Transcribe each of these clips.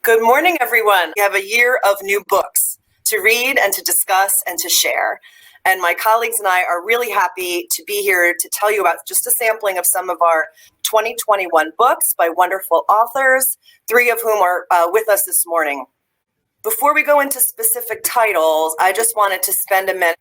Good morning, everyone. We have a year of new books to read and to discuss and to share. And my colleagues and I are really happy to be here to tell you about just a sampling of some of our 2021 books by wonderful authors, three of whom are with us this morning. Before we go into specific titles, I just wanted to spend a minute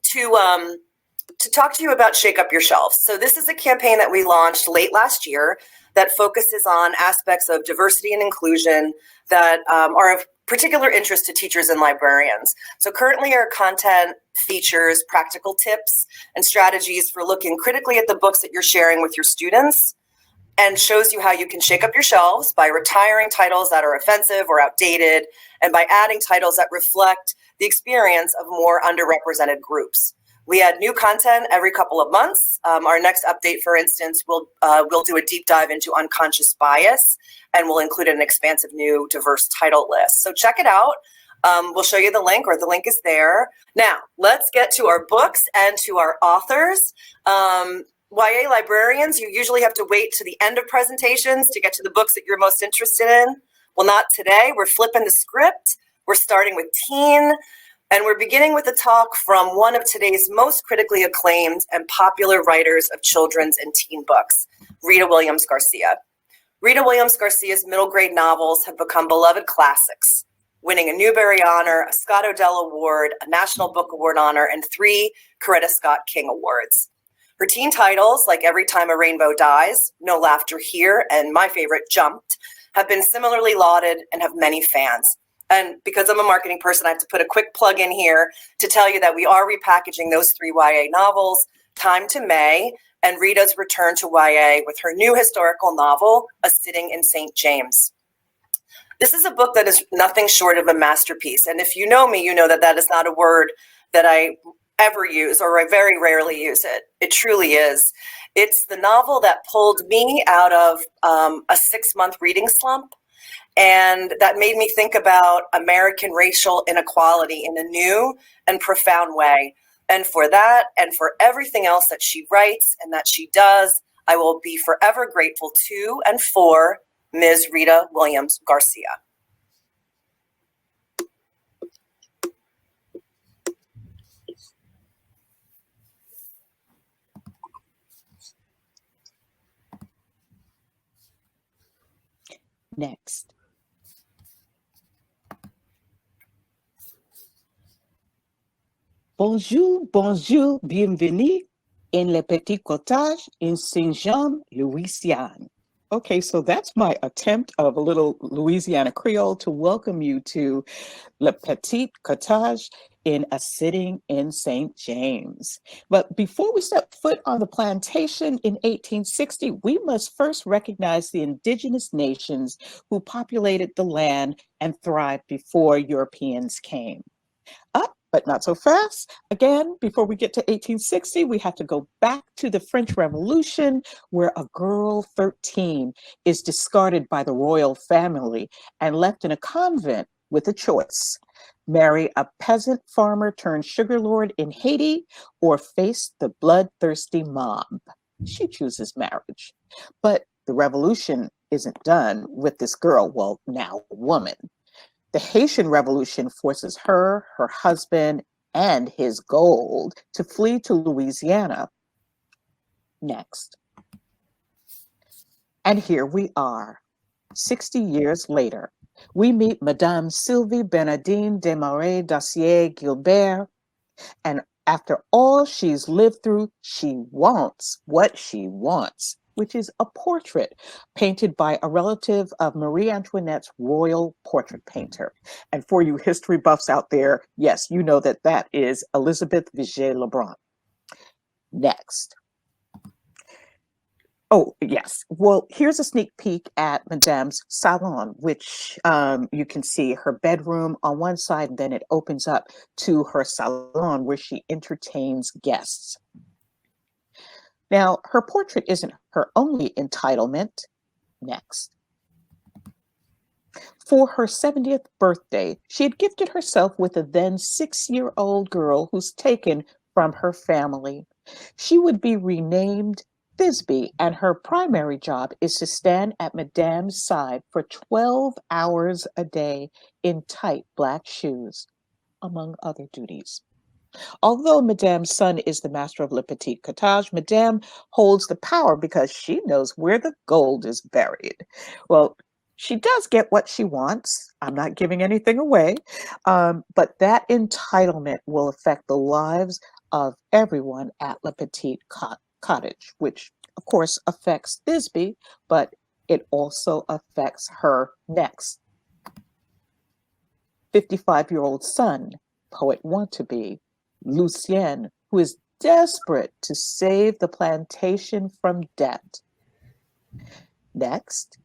to talk to you about Shake Up Your Shelves. So this is a campaign that we launched late last year that focuses on aspects of diversity and inclusion that are of particular interest to teachers and librarians. So currently our content features practical tips and strategies for looking critically at the books that you're sharing with your students, and shows you how you can shake up your shelves by retiring titles that are offensive or outdated, and by adding titles that reflect the experience of more underrepresented groups. We add new content every couple of months. Our next update, for instance, we'll do a deep dive into unconscious bias, and we'll include an expansive new diverse title list. So check it out. We'll show you the link, or the link is there. Now, let's get to our books and to our authors. YA librarians, you usually have to wait to the end of presentations to get to the books that you're most interested in. Well, not today. We're flipping the script. We're starting with teen. And we're beginning with a talk from one of today's most critically acclaimed and popular writers of children's and teen books, Rita Williams Garcia. Rita Williams Garcia's middle grade novels have become beloved classics, winning a Newbery Honor, a Scott Odell Award, a National Book Award honor, and 3 Coretta Scott King Awards. Her teen titles, like Every Time a Rainbow Dies, No Laughter Here, and my favorite, Jumped, have been similarly lauded and have many fans. And because I'm a marketing person, I have to put a quick plug in here to tell you that we are repackaging those 3 YA novels, Time to May, and Rita's return to YA with her new historical novel, A Sitting in St. James. This is a book that is nothing short of a masterpiece. And if you know me, you know that that is not a word that I ever use, or I very rarely use it. It truly is. It's the novel that pulled me out of a 6-month reading slump. And that made me think about American racial inequality in a new and profound way. And for that, and for everything else that she writes and that she does, I will be forever grateful to and for Ms. Rita Williams Garcia. Next. Bonjour, bonjour, bienvenue in le petit cottage in Saint-Jean, Louisiane. Okay, so that's my attempt of a little Louisiana Creole to welcome you to le petit cottage in A Sitting in St. James. But before we step foot on the plantation in 1860, we must first recognize the indigenous nations who populated the land and thrived before Europeans came. Up, but not so fast. Again, before we get to 1860, we have to go back to the French Revolution, where a girl 13 is discarded by the royal family and left in a convent with a choice: marry a peasant farmer turned sugar lord in Haiti, or face the bloodthirsty mob. She chooses marriage. But the revolution isn't done with this girl, well, now woman. The Haitian Revolution forces her, her husband, and his gold to flee to Louisiana. Next. And here we are, 60 years later. We meet Madame Sylvie Bernardine Desmarais Dacier Gilbert, and after all she's lived through, she wants what she wants, which is a portrait painted by a relative of Marie Antoinette's royal portrait painter. And for you history buffs out there, yes, you know that that is Elizabeth Vigée-Lebrun. Next. Oh, yes. Well, here's a sneak peek at Madame's salon, which you can see her bedroom on one side, and then it opens up to her salon where she entertains guests. Now, her portrait isn't her only entitlement. Next. For her 70th birthday, she had gifted herself with a then 6-year-old girl who's taken from her family. She would be renamed Thisbe, and her primary job is to stand at Madame's side for 12 hours a day in tight black shoes, among other duties. Although Madame's son is the master of Le Petit Cottage, Madame holds the power because she knows where the gold is buried. Well, she does get what she wants. I'm not giving anything away, but that entitlement will affect the lives of everyone at Le Petit Cottage, which of course affects Thisbe, but it also affects her next 55-year-old son, poet want-to-be, Lucien, who is desperate to save the plantation from debt. Next,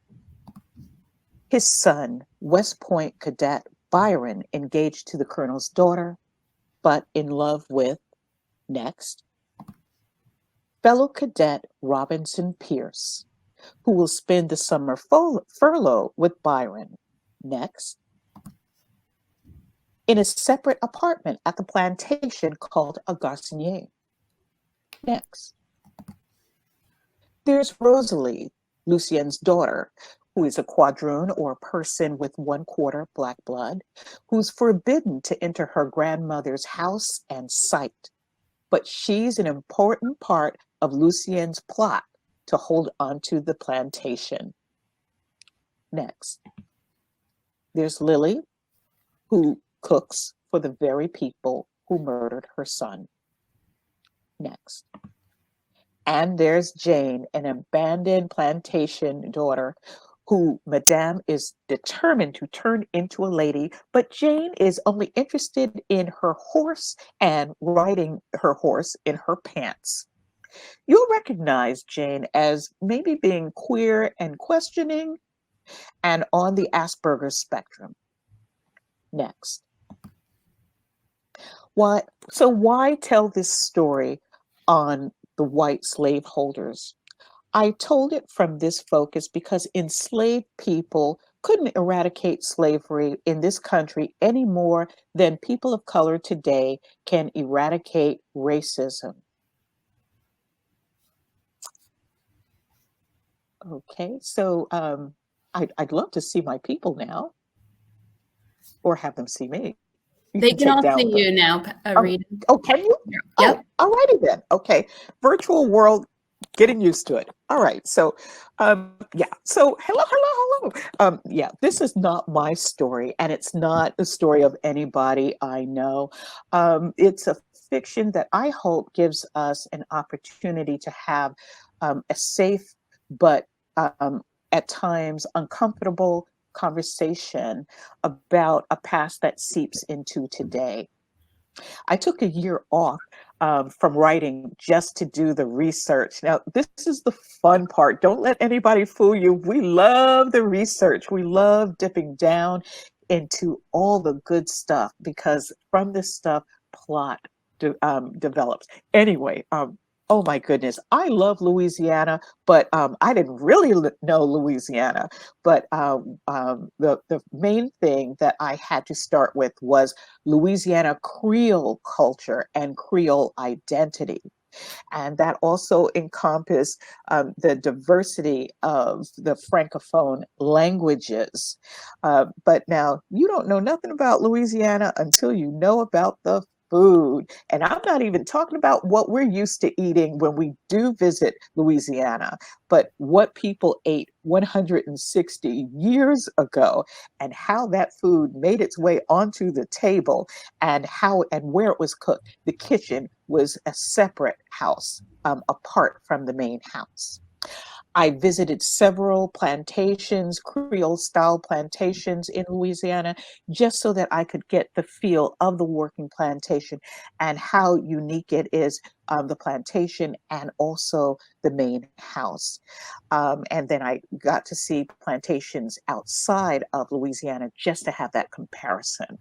his son, West Point cadet Byron, engaged to the colonel's daughter, but in love with, next, fellow cadet Robinson Pierce, who will spend the summer furlough with Byron. Next, in a separate apartment at the plantation called a garçonnier. Next, there's Rosalie, Lucien's daughter, who is a quadroon or person with 1/4 black blood, who's forbidden to enter her grandmother's house and sight. But she's an important part of Lucien's plot to hold onto the plantation. Next, there's Lily, who cooks for the very people who murdered her son. Next. And there's Jane, an abandoned plantation daughter who Madame is determined to turn into a lady, but Jane is only interested in her horse and riding her horse in her pants. You'll recognize Jane as maybe being queer and questioning and on the Asperger's spectrum. Next. Why tell this story on the white slaveholders? I told it from this focus because enslaved people couldn't eradicate slavery in this country any more than people of color today can eradicate racism. Okay, so I'd love to see my people now, or have them see me. They can all see you now, Rita. Oh, can you? Yep. Oh, all righty then. Okay. Virtual world, getting used to it. All right. So, yeah. So, hello. Yeah, this is not my story, and it's not the story of anybody I know. It's a fiction that I hope gives us an opportunity to have a safe, but at times uncomfortable conversation about a past that seeps into today. I took a year off from writing just to do the research. Now, this is the fun part. Don't let anybody fool you. We love the research. We love dipping down into all the good stuff because from this stuff, plot develops. Anyway, oh my goodness, I love Louisiana, but I didn't really know Louisiana. But the main thing that I had to start with was Louisiana Creole culture and Creole identity. And that also encompassed the diversity of the Francophone languages. But now you don't know nothing about Louisiana until you know about the food. And I'm not even talking about what we're used to eating when we do visit Louisiana, but what people ate 160 years ago and how that food made its way onto the table and how and where it was cooked. The kitchen was a separate house apart from the main house. I visited several plantations, Creole style plantations in Louisiana, just so that I could get the feel of the working plantation and how unique it is, the plantation and also the main house. And then I got to see plantations outside of Louisiana just to have that comparison.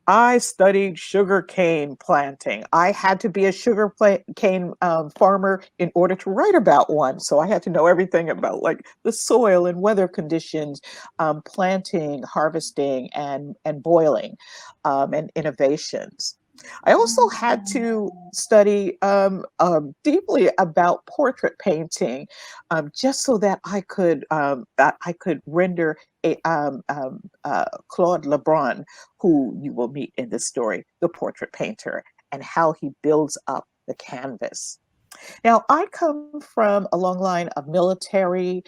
I studied sugar cane planting. I had to be a sugar cane farmer in order to write about one. So I had to know everything about like the soil and weather conditions, planting, harvesting, and boiling, and innovations. I also had to study deeply about portrait painting, just so that I could render a Claude Lebrun, who you will meet in this story, the portrait painter, and how he builds up the canvas. Now, I come from a long line of military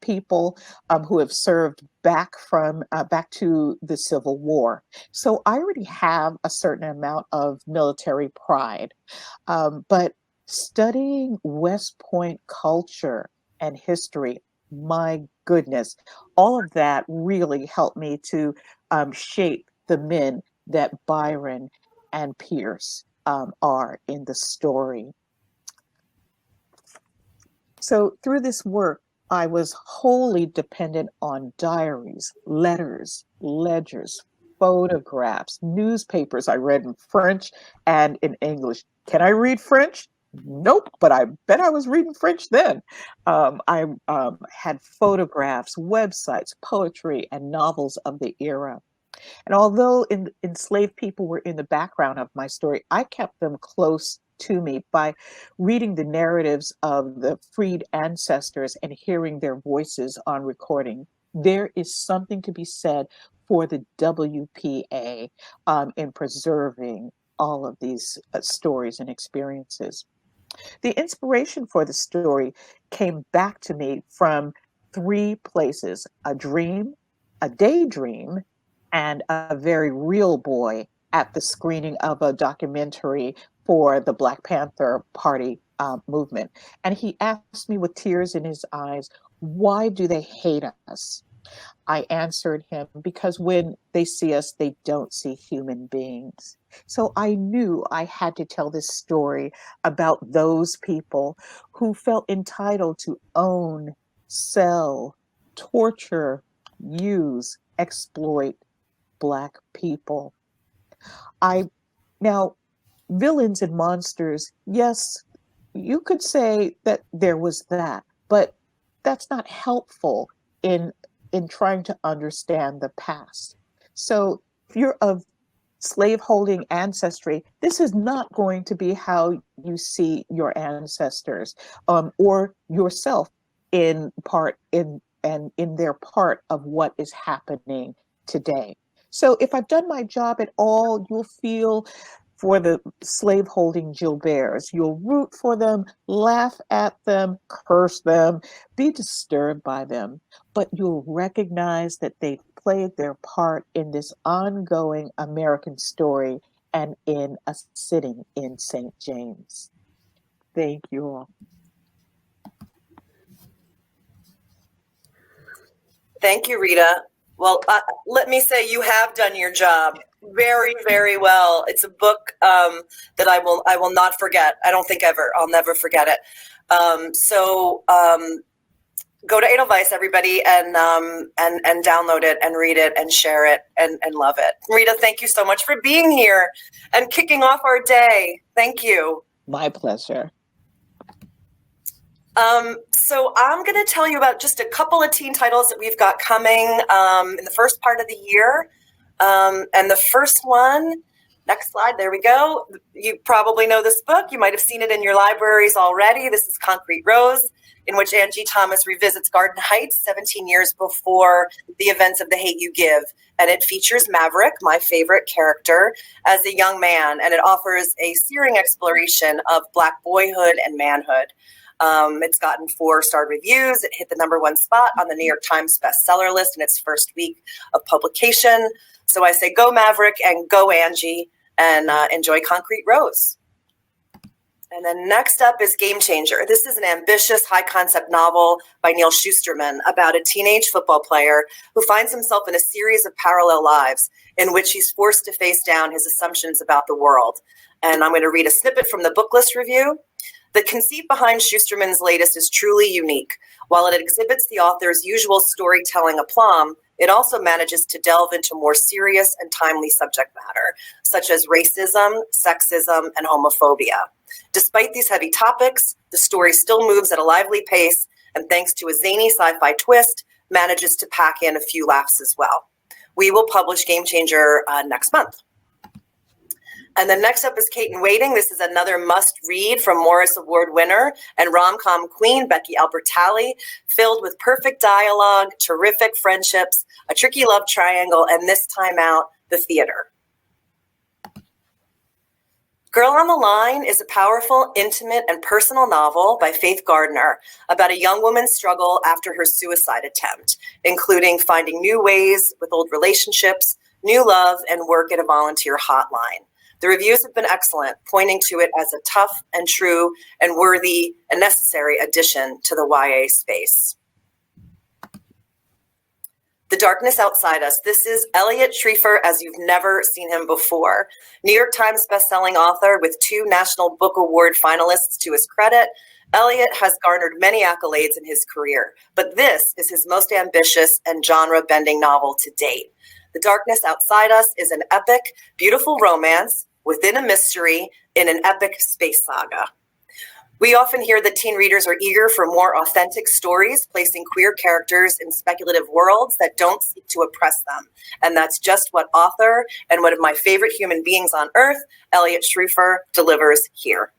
people who have served back to the Civil War. So I already have a certain amount of military pride. But studying West Point culture and history, my goodness, all of that really helped me to shape the men that Byron and Pierce are in the story. So through this work, I was wholly dependent on diaries, letters, ledgers, photographs, newspapers I read in French and in English. Can I read French? Nope, but I bet I was reading French then. I had photographs, websites, poetry, and novels of the era. And although enslaved people were in the background of my story, I kept them close to me by reading the narratives of the freed ancestors and hearing their voices on recording. There is something to be said for the WPA in preserving all of these stories and experiences. The inspiration for the story came back to me from three places: a dream, a daydream, and a very real boy at the screening of a documentary for the Black Panther Party movement. And he asked me with tears in his eyes, why do they hate us? I answered him, because when they see us, they don't see human beings. So I knew I had to tell this story about those people who felt entitled to own, sell, torture, use, exploit Black people. Now, villains and monsters, yes, you could say that there was that, but that's not helpful in trying to understand the past. So if you're of slaveholding ancestry, this is not going to be how you see your ancestors or yourself in their part of what is happening today. So if I've done my job at all, you'll feel for the slaveholding Gilberts. You'll root for them, laugh at them, curse them, be disturbed by them, but you'll recognize that they've played their part in this ongoing American story and in a sitting in St. James. Thank you all. Thank you, Rita. Well, let me say you have done your job very, very well. It's a book that I will not forget. I don't think ever. I'll never forget it. So go to Edelweiss, everybody, and download it and read it and share it and love it. Rita, thank you so much for being here and kicking off our day. Thank you. My pleasure. So I'm going to tell you about just a couple of teen titles that we've got coming in the first part of the year. And the first one, next slide, there we go. You probably know this book. You might have seen it in your libraries already. This is Concrete Rose, in which Angie Thomas revisits Garden Heights 17 years before the events of The Hate U Give. And it features Maverick, my favorite character, as a young man. And it offers a searing exploration of Black boyhood and manhood. It's gotten 4-star reviews. It hit the #1 spot on the New York Times bestseller list in its first week of publication. So I say go Maverick and go Angie, and enjoy Concrete Rose. And then next up is Game Changer. This is an ambitious, high-concept novel by Neal Shusterman about a teenage football player who finds himself in a series of parallel lives in which he's forced to face down his assumptions about the world. And I'm going to read a snippet from the book list review. The conceit behind Shusterman's latest is truly unique. While it exhibits the author's usual storytelling aplomb, it also manages to delve into more serious and timely subject matter, such as racism, sexism, and homophobia. Despite these heavy topics, the story still moves at a lively pace, and thanks to a zany sci-fi twist, manages to pack in a few laughs as well. We will publish Game Changer next month. And then next up is Kate in Waiting. This is another must-read from Morris Award winner and rom-com queen Becky Albertalli, filled with perfect dialogue, terrific friendships, a tricky love triangle, and this time out, the theater. Girl on the Line is a powerful, intimate, and personal novel by Faith Gardner about a young woman's struggle after her suicide attempt, including finding new ways with old relationships, new love, and work at a volunteer hotline. The reviews have been excellent, pointing to it as a tough and true and worthy and necessary addition to the YA space. The Darkness Outside Us. This is Elliot Schrieffer as you've never seen him before. New York Times bestselling author with 2 National Book Award finalists to his credit, Elliot has garnered many accolades in his career, but this is his most ambitious and genre-bending novel to date. The Darkness Outside Us is an epic, beautiful romance within a mystery in an epic space saga. We often hear that teen readers are eager for more authentic stories, placing queer characters in speculative worlds that don't seek to oppress them. And that's just what author and one of my favorite human beings on earth, Elliot Schrieffer, delivers here.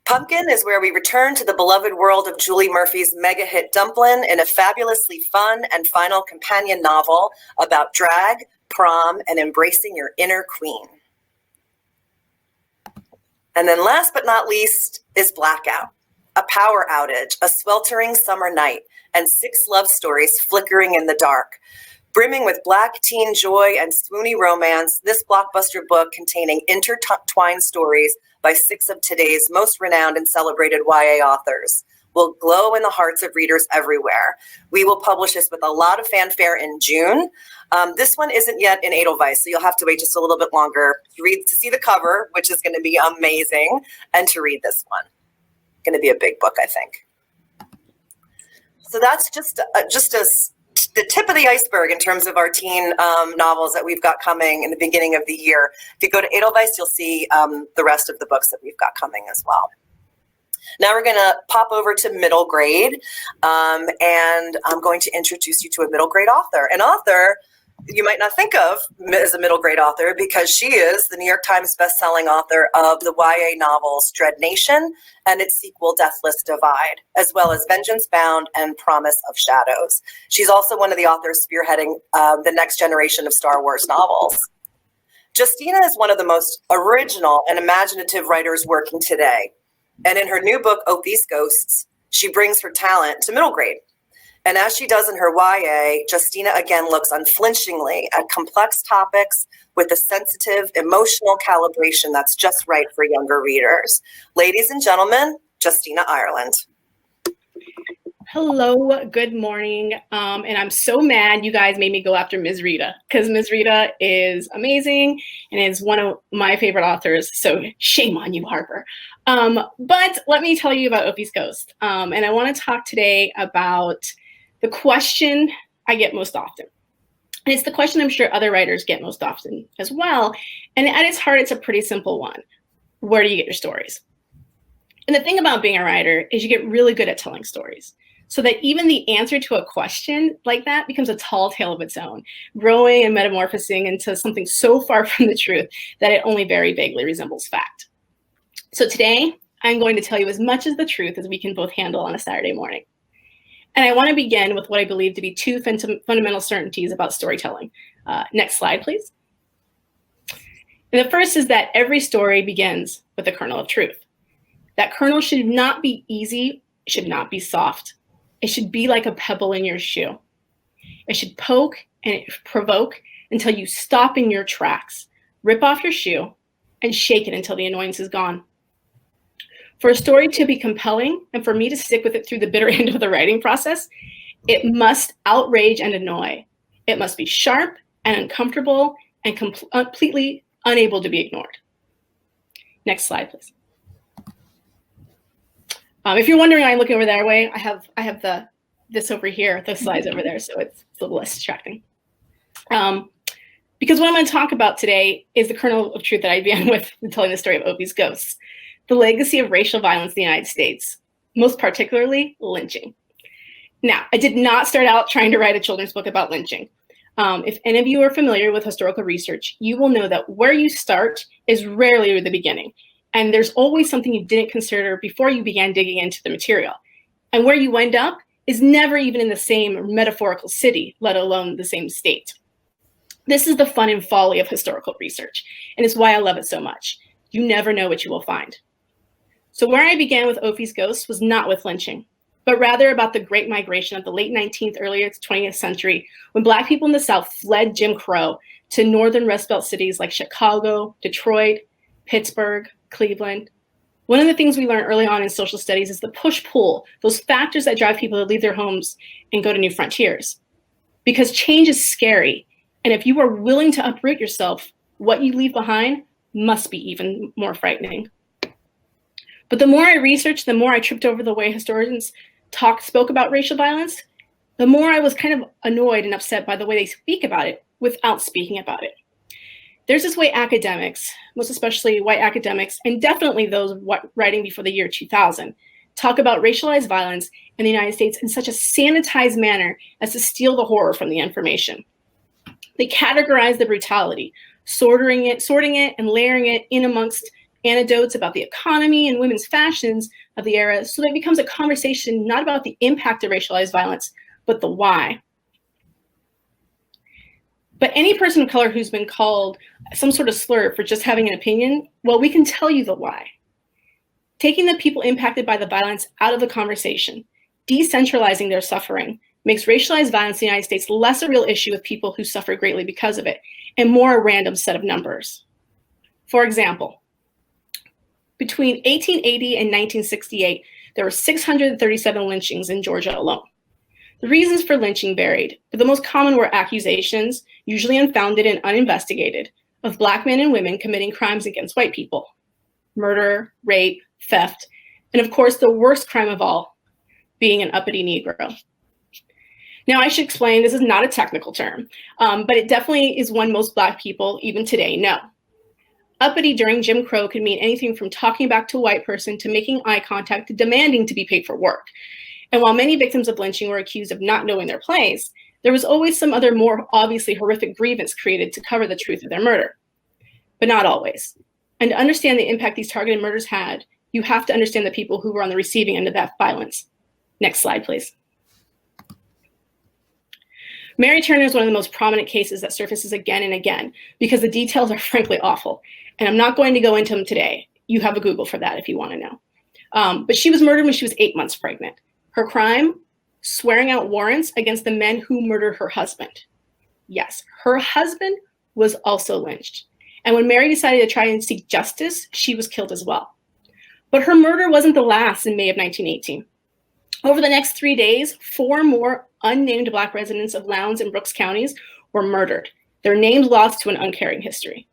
Pumpkin is where we return to the beloved world of Julie Murphy's mega hit Dumplin' in a fabulously fun and final companion novel about drag, prom, and embracing your inner queen. And then last but not least is Blackout, a power outage, a sweltering summer night, and 6 love stories flickering in the dark. Brimming with Black teen joy and swoony romance, this blockbuster book containing intertwined stories by 6 of today's most renowned and celebrated YA authors will glow in the hearts of readers everywhere. We will publish this with a lot of fanfare in June. This one isn't yet in Edelweiss, so you'll have to wait just a little bit longer to see the cover, which is going to be amazing, and to read this one. Going to be a big book, I think. So that's just the tip of the iceberg in terms of our teen novels that we've got coming in the beginning of the year. If you go to Edelweiss, you'll see the rest of the books that we've got coming as well. Now we're going to pop over to middle grade, and I'm going to introduce you to a middle grade author. An author you might not think of as a middle grade author because she is the New York Times bestselling author of the YA novels Dread Nation and its sequel Deathless Divide, as well as Vengeance Bound and Promise of Shadows. She's also one of the authors spearheading the next generation of Star Wars novels. Justina is one of the most original and imaginative writers working today. And in her new book, Opie's Ghosts, she brings her talent to middle grade. And as she does in her YA, Justina again looks unflinchingly at complex topics with a sensitive, emotional calibration that's just right for younger readers. Ladies and gentlemen, Justina Ireland. Hello, good morning. And I'm so mad you guys made me go after Ms. Rita, because Ms. Rita is amazing and is one of my favorite authors. So shame on you, Harper. But let me tell you about Opie's Ghost. And I want to talk today about the question I get most often. And it's the question I'm sure other writers get most often as well. And at its heart, it's a pretty simple one. Where do you get your stories? And the thing about being a writer is you get really good at telling stories, so that even the answer to a question like that becomes a tall tale of its own, growing and metamorphosing into something so far from the truth that it only very vaguely resembles fact. So today, I'm going to tell you as much as the truth as we can both handle on a Saturday morning. And I want to begin with what I believe to be 2 fundamental certainties about storytelling. Next slide, please. And the first is that every story begins with a kernel of truth. That kernel should not be easy, should not be soft. It should be like a pebble in your shoe. It should poke and provoke until you stop in your tracks, rip off your shoe, and shake it until the annoyance is gone. For a story to be compelling and for me to stick with it through the bitter end of the writing process, it must outrage and annoy. It must be sharp and uncomfortable and completely unable to be ignored. Next slide, please. If you're wondering why I'm looking over that way, I have this over here, the slides over there, so it's a little less distracting. Because what I'm going to talk about today is the kernel of truth that I began with in telling the story of Opie's Ghosts, the legacy of racial violence in the United States, most particularly lynching. Now, I did not start out trying to write a children's book about lynching. If any of you are familiar with historical research, you will know that where you start is rarely the beginning. And there's always something you didn't consider before you began digging into the material. And where you end up is never even in the same metaphorical city, let alone the same state. This is the fun and folly of historical research, and it's why I love it so much. You never know what you will find. So where I began with Ophi's Ghosts was not with lynching, but rather about the Great Migration of the late 19th, early 20th century, when Black people in the South fled Jim Crow to northern Rust Belt cities like Chicago, Detroit, Pittsburgh, Cleveland. One of the things we learn early on in social studies is the push-pull, those factors that drive people to leave their homes and go to new frontiers. Because change is scary, and if you are willing to uproot yourself, what you leave behind must be even more frightening. But the more I researched, the more I tripped over the way historians spoke about racial violence, the more I was kind of annoyed and upset by the way they speak about it without speaking about it. There's this way academics, most especially white academics, and definitely those writing before the year 2000, talk about racialized violence in the United States in such a sanitized manner as to steal the horror from the information. They categorize the brutality, sorting it and layering it in amongst anecdotes about the economy and women's fashions of the era, so that it becomes a conversation not about the impact of racialized violence, but the why. But any person of color who's been called some sort of slur for just having an opinion, well, we can tell you the why. Taking the people impacted by the violence out of the conversation, decentralizing their suffering, makes racialized violence in the United States less a real issue with people who suffer greatly because of it, and more a random set of numbers. For example, between 1880 and 1968, there were 637 lynchings in Georgia alone. The reasons for lynching varied, but the most common were accusations, usually unfounded and uninvestigated, of Black men and women committing crimes against white people. Murder, rape, theft, and of course the worst crime of all, being an uppity Negro. Now I should explain, this is not a technical term, but it definitely is one most Black people, even today, know. Uppity during Jim Crow could mean anything from talking back to a white person to making eye contact to demanding to be paid for work. And while many victims of lynching were accused of not knowing their place, there was always some other more obviously horrific grievance created to cover the truth of their murder. But not always. And to understand the impact these targeted murders had, you have to understand the people who were on the receiving end of that violence. Next slide, please. Mary Turner is one of the most prominent cases that surfaces again and again because the details are frankly awful. And I'm not going to go into them today. You have a Google for that if you want to know. But she was murdered when she was 8 months pregnant. Her crime, swearing out warrants against the men who murdered her husband. Yes, her husband was also lynched. And when Mary decided to try and seek justice, she was killed as well. But her murder wasn't the last in May of 1918. Over the next 3 days, 4 more unnamed Black residents of Lowndes and Brooks counties were murdered, their names lost to an uncaring history.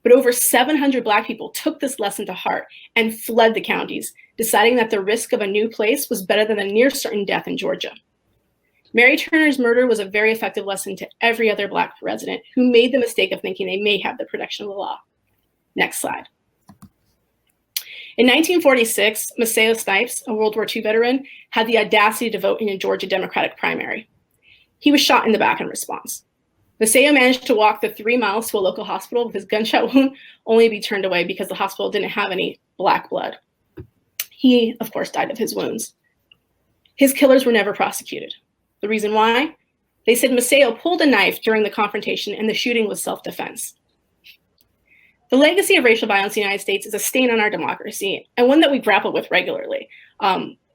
But over 700 Black people took this lesson to heart and fled the counties, deciding that the risk of a new place was better than a near certain death in Georgia. Mary Turner's murder was a very effective lesson to every other Black resident who made the mistake of thinking they may have the protection of the law. Next slide. In 1946, Maceo Snipes, a World War II veteran, had the audacity to vote in a Georgia Democratic primary. He was shot in the back in response. Maceo managed to walk the 3 miles to a local hospital with his gunshot wound, only to be turned away because the hospital didn't have any Black blood. He, of course, died of his wounds. His killers were never prosecuted. The reason why? They said Maceo pulled a knife during the confrontation and the shooting was self-defense. The legacy of racial violence in the United States is a stain on our democracy and one that we grapple with regularly.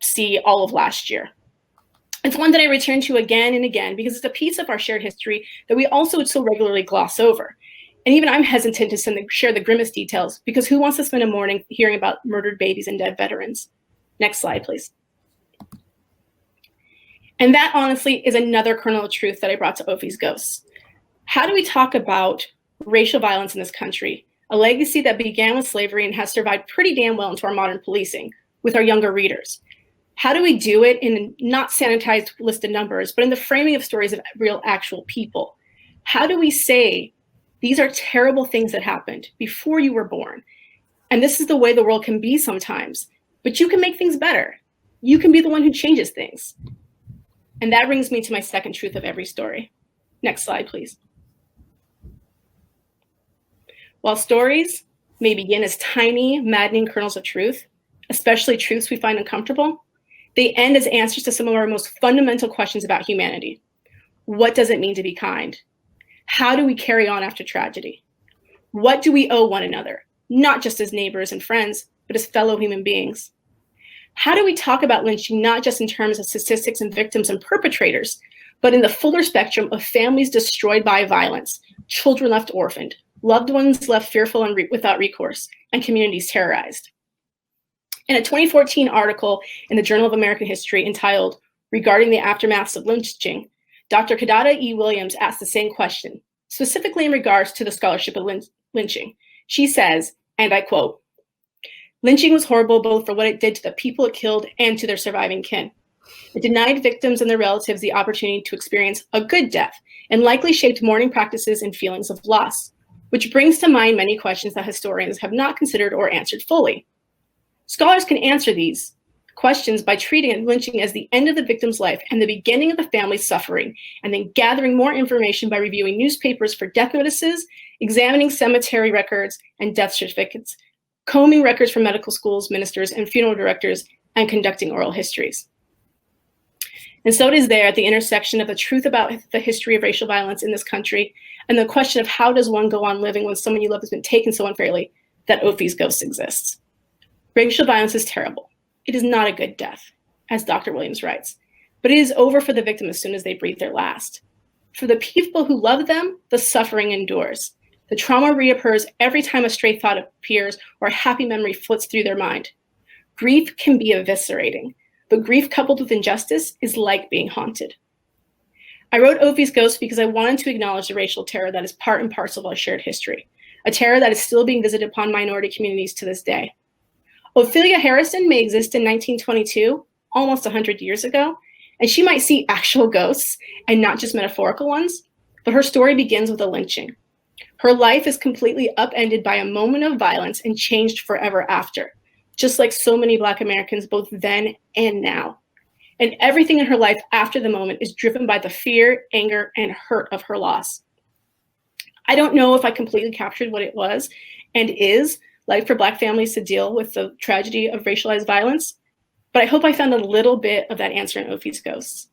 See all of last year. It's one that I return to again and again because it's a piece of our shared history that we also so regularly gloss over. And even I'm hesitant to share the grimmest details because who wants to spend a morning hearing about murdered babies and dead veterans? Next slide, please. And that honestly is another kernel of truth that I brought to Ophi's Ghosts. How do we talk about racial violence in this country, a legacy that began with slavery and has survived pretty damn well into our modern policing with our younger readers? How do we do it in a not sanitized list of numbers, but in the framing of stories of real actual people? How do we say these are terrible things that happened before you were born? And this is the way the world can be sometimes, but you can make things better. You can be the one who changes things. And that brings me to my second truth of every story. Next slide, please. While stories may begin as tiny, maddening kernels of truth, especially truths we find uncomfortable, they end as answers to some of our most fundamental questions about humanity. What does it mean to be kind? How do we carry on after tragedy? What do we owe one another, not just as neighbors and friends, but as fellow human beings? How do we talk about lynching not just in terms of statistics and victims and perpetrators, but in the fuller spectrum of families destroyed by violence, children left orphaned, loved ones left fearful and without recourse, and communities terrorized? In a 2014 article in the Journal of American History entitled "Regarding the Aftermaths of Lynching," Dr. Kadada E. Williams asked the same question, specifically in regards to the scholarship of lynching. She says, and I quote, "Lynching was horrible both for what it did to the people it killed and to their surviving kin. It denied victims and their relatives the opportunity to experience a good death and likely shaped mourning practices and feelings of loss, which brings to mind many questions that historians have not considered or answered fully. Scholars can answer these questions by treating lynching as the end of the victim's life and the beginning of the family's suffering, and then gathering more information by reviewing newspapers for death notices, examining cemetery records and death certificates, combing records from medical schools, ministers, and funeral directors, and conducting oral histories. And so it is there at the intersection of the truth about the history of racial violence in this country and the question of how does one go on living when someone you love has been taken so unfairly that Ophi's ghost exists. Racial violence is terrible. It is not a good death, as Dr. Williams writes, but it is over for the victim as soon as they breathe their last. For the people who love them, the suffering endures. The trauma reoccurs every time a stray thought appears or a happy memory flits through their mind. Grief can be eviscerating, but grief coupled with injustice is like being haunted. I wrote Ophi's Ghost because I wanted to acknowledge the racial terror that is part and parcel of our shared history, a terror that is still being visited upon minority communities to this day. Ophelia Harrison may exist in 1922, almost 100 years ago, and she might see actual ghosts and not just metaphorical ones, but her story begins with a lynching. Her life is completely upended by a moment of violence and changed forever after, just like so many Black Americans both then and now. And everything in her life after the moment is driven by the fear, anger, and hurt of her loss. I don't know if I completely captured what it was and is like for Black families to deal with the tragedy of racialized violence, but I hope I found a little bit of that answer in Ophi's Ghosts.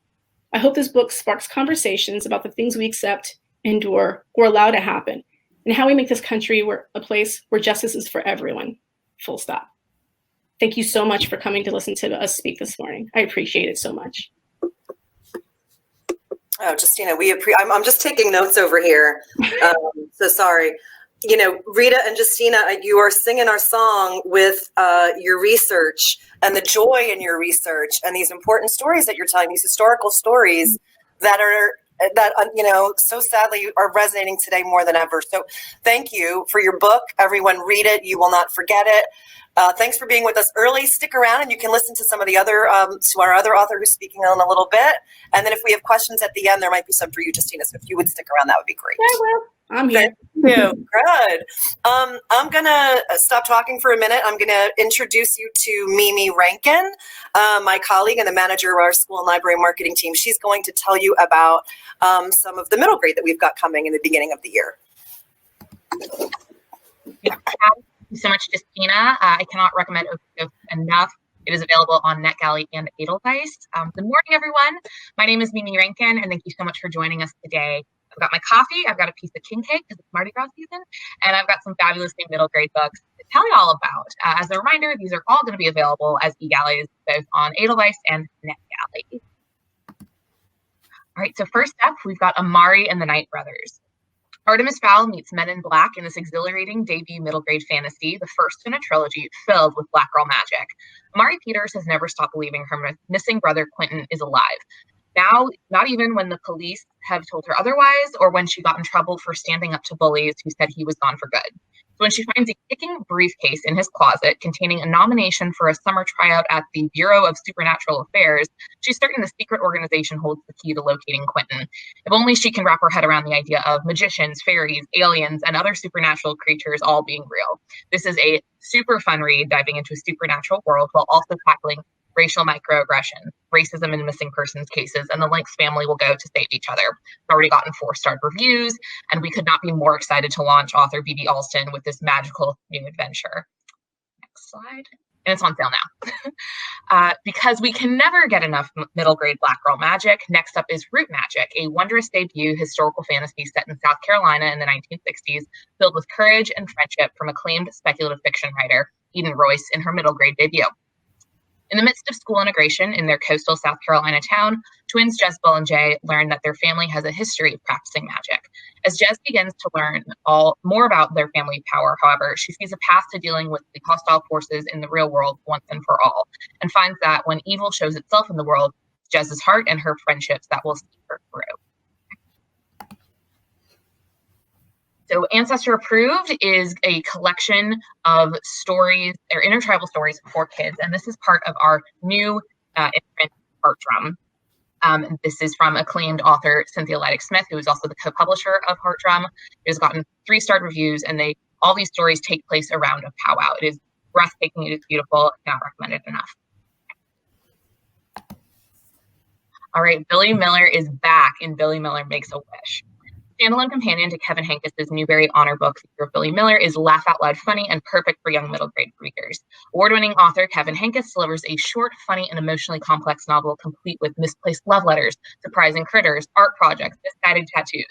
I hope this book sparks conversations about the things we accept, endure, or allow to happen, and how we make this country a place where justice is for everyone, full stop. Thank you so much for coming to listen to us speak this morning. I appreciate it so much. Oh, Justina, I'm just taking notes over here. So sorry. You know, Rita and Justina, you are singing our song with your research and the joy in your research and these important stories that you're telling, these historical stories that you know, so sadly are resonating today more than ever. So thank you for your book. Everyone read it. You will not forget it. Thanks for being with us early. Stick around and you can listen to some of the other, to our other author who's speaking on a little bit. And then if we have questions at the end, there might be some for you, Justina. So if you would stick around, that would be great. Yeah, well, I'm here. Thank you. Good. I'm going to stop talking for a minute. I'm going to introduce you to Mimi Rankin, my colleague and the manager of our school and library marketing team. She's going to tell you about some of the middle grade that we've got coming in the beginning of the year. Thank you so much, Justina. I cannot recommend Ophi's enough. It is available on NetGalley and Edelweiss. Good morning, everyone. My name is Mimi Rankin, and thank you so much for joining us today. I've got my coffee, I've got a piece of king cake because it's Mardi Gras season, and I've got some fabulous new middle grade books to tell you all about. As a reminder, these are all going to be available as e-galleys, both on Edelweiss and NetGalley. All right, so first up, we've got Amari and the Night Brothers. Artemis Fowl meets Men in Black in this exhilarating debut middle grade fantasy, the first in a trilogy filled with Black girl magic. Amari Peters has never stopped believing her missing brother Quentin is alive. Now, not even when the police have told her otherwise, or when she got in trouble for standing up to bullies who said he was gone for good. So when she finds a kicking briefcase in his closet containing a nomination for a summer tryout at the Bureau of Supernatural Affairs, she's certain the secret organization holds the key to locating Quentin. If only she can wrap her head around the idea of magicians, fairies, aliens, and other supernatural creatures all being real. This is a super fun read diving into a supernatural world while also tackling racial microaggressions, racism and missing persons cases, and the Lynx family will go to save each other. It's already gotten 4-star reviews, and we could not be more excited to launch author B.B. Alston with this magical new adventure. Next slide. And it's on sale now. Because we can never get enough middle grade Black girl magic, next up is Root Magic, a wondrous debut historical fantasy set in South Carolina in the 1960s, filled with courage and friendship from acclaimed speculative fiction writer Eden Royce in her middle grade debut. In the midst of school integration in their coastal South Carolina town, twins Jezebel and Jay learn that their family has a history of practicing magic. As Jez begins to learn more about their family power, however, she sees a path to dealing with the hostile forces in the real world once and for all, and finds that when evil shows itself in the world, Jez's heart and her friendships that will see her through. So Ancestor Approved is a collection of stories or intertribal stories for kids, and this is part of our new imprint Heart Drum. This is from acclaimed author Cynthia Leidig-Smith, who is also the co-publisher of Heart Drum. It has gotten 3-star reviews, and all these stories take place around a powwow. It is breathtaking. It is beautiful. I cannot recommend it enough. All right, Billy Miller is back in Billy Miller Makes a Wish. Standalone companion to Kevin Henkes' Newbery Honor book, The Year of Billy Miller, is laugh out loud funny and perfect for young middle grade readers. Award-winning author Kevin Henkes delivers a short, funny, and emotionally complex novel complete with misplaced love letters, surprising critters, art projects, misguided tattoos,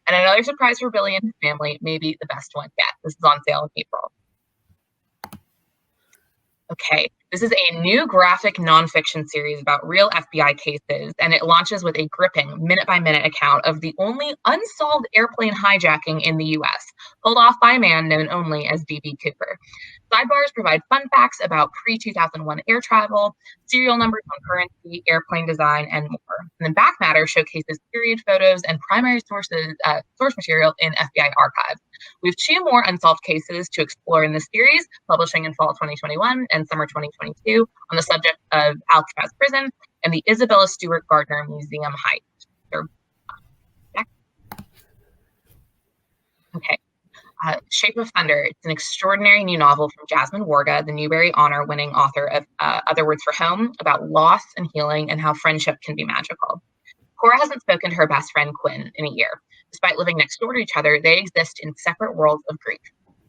and another surprise for Billy and his family, maybe the best one yet. This is on sale in April. Okay, this is a new graphic nonfiction series about real FBI cases, and it launches with a gripping minute-by-minute account of the only unsolved airplane hijacking in the U.S., pulled off by a man known only as D.B. Cooper. Sidebars provide fun facts about pre-2001 air travel, serial numbers on currency, airplane design, and more. And then back matter showcases period photos and primary source material in FBI archives. We have 2 more unsolved cases to explore in this series, publishing in fall 2021 and summer 2022 on the subject of Alcatraz Prison and the Isabella Stewart Gardner Museum heist. Okay. Shape of Thunder. It's an extraordinary new novel from Jasmine Warga, the Newbery Honor-winning author of Other Words for Home, about loss and healing and how friendship can be magical. Cora hasn't spoken to her best friend Quinn in a year. Despite living next door to each other, they exist in separate worlds of grief.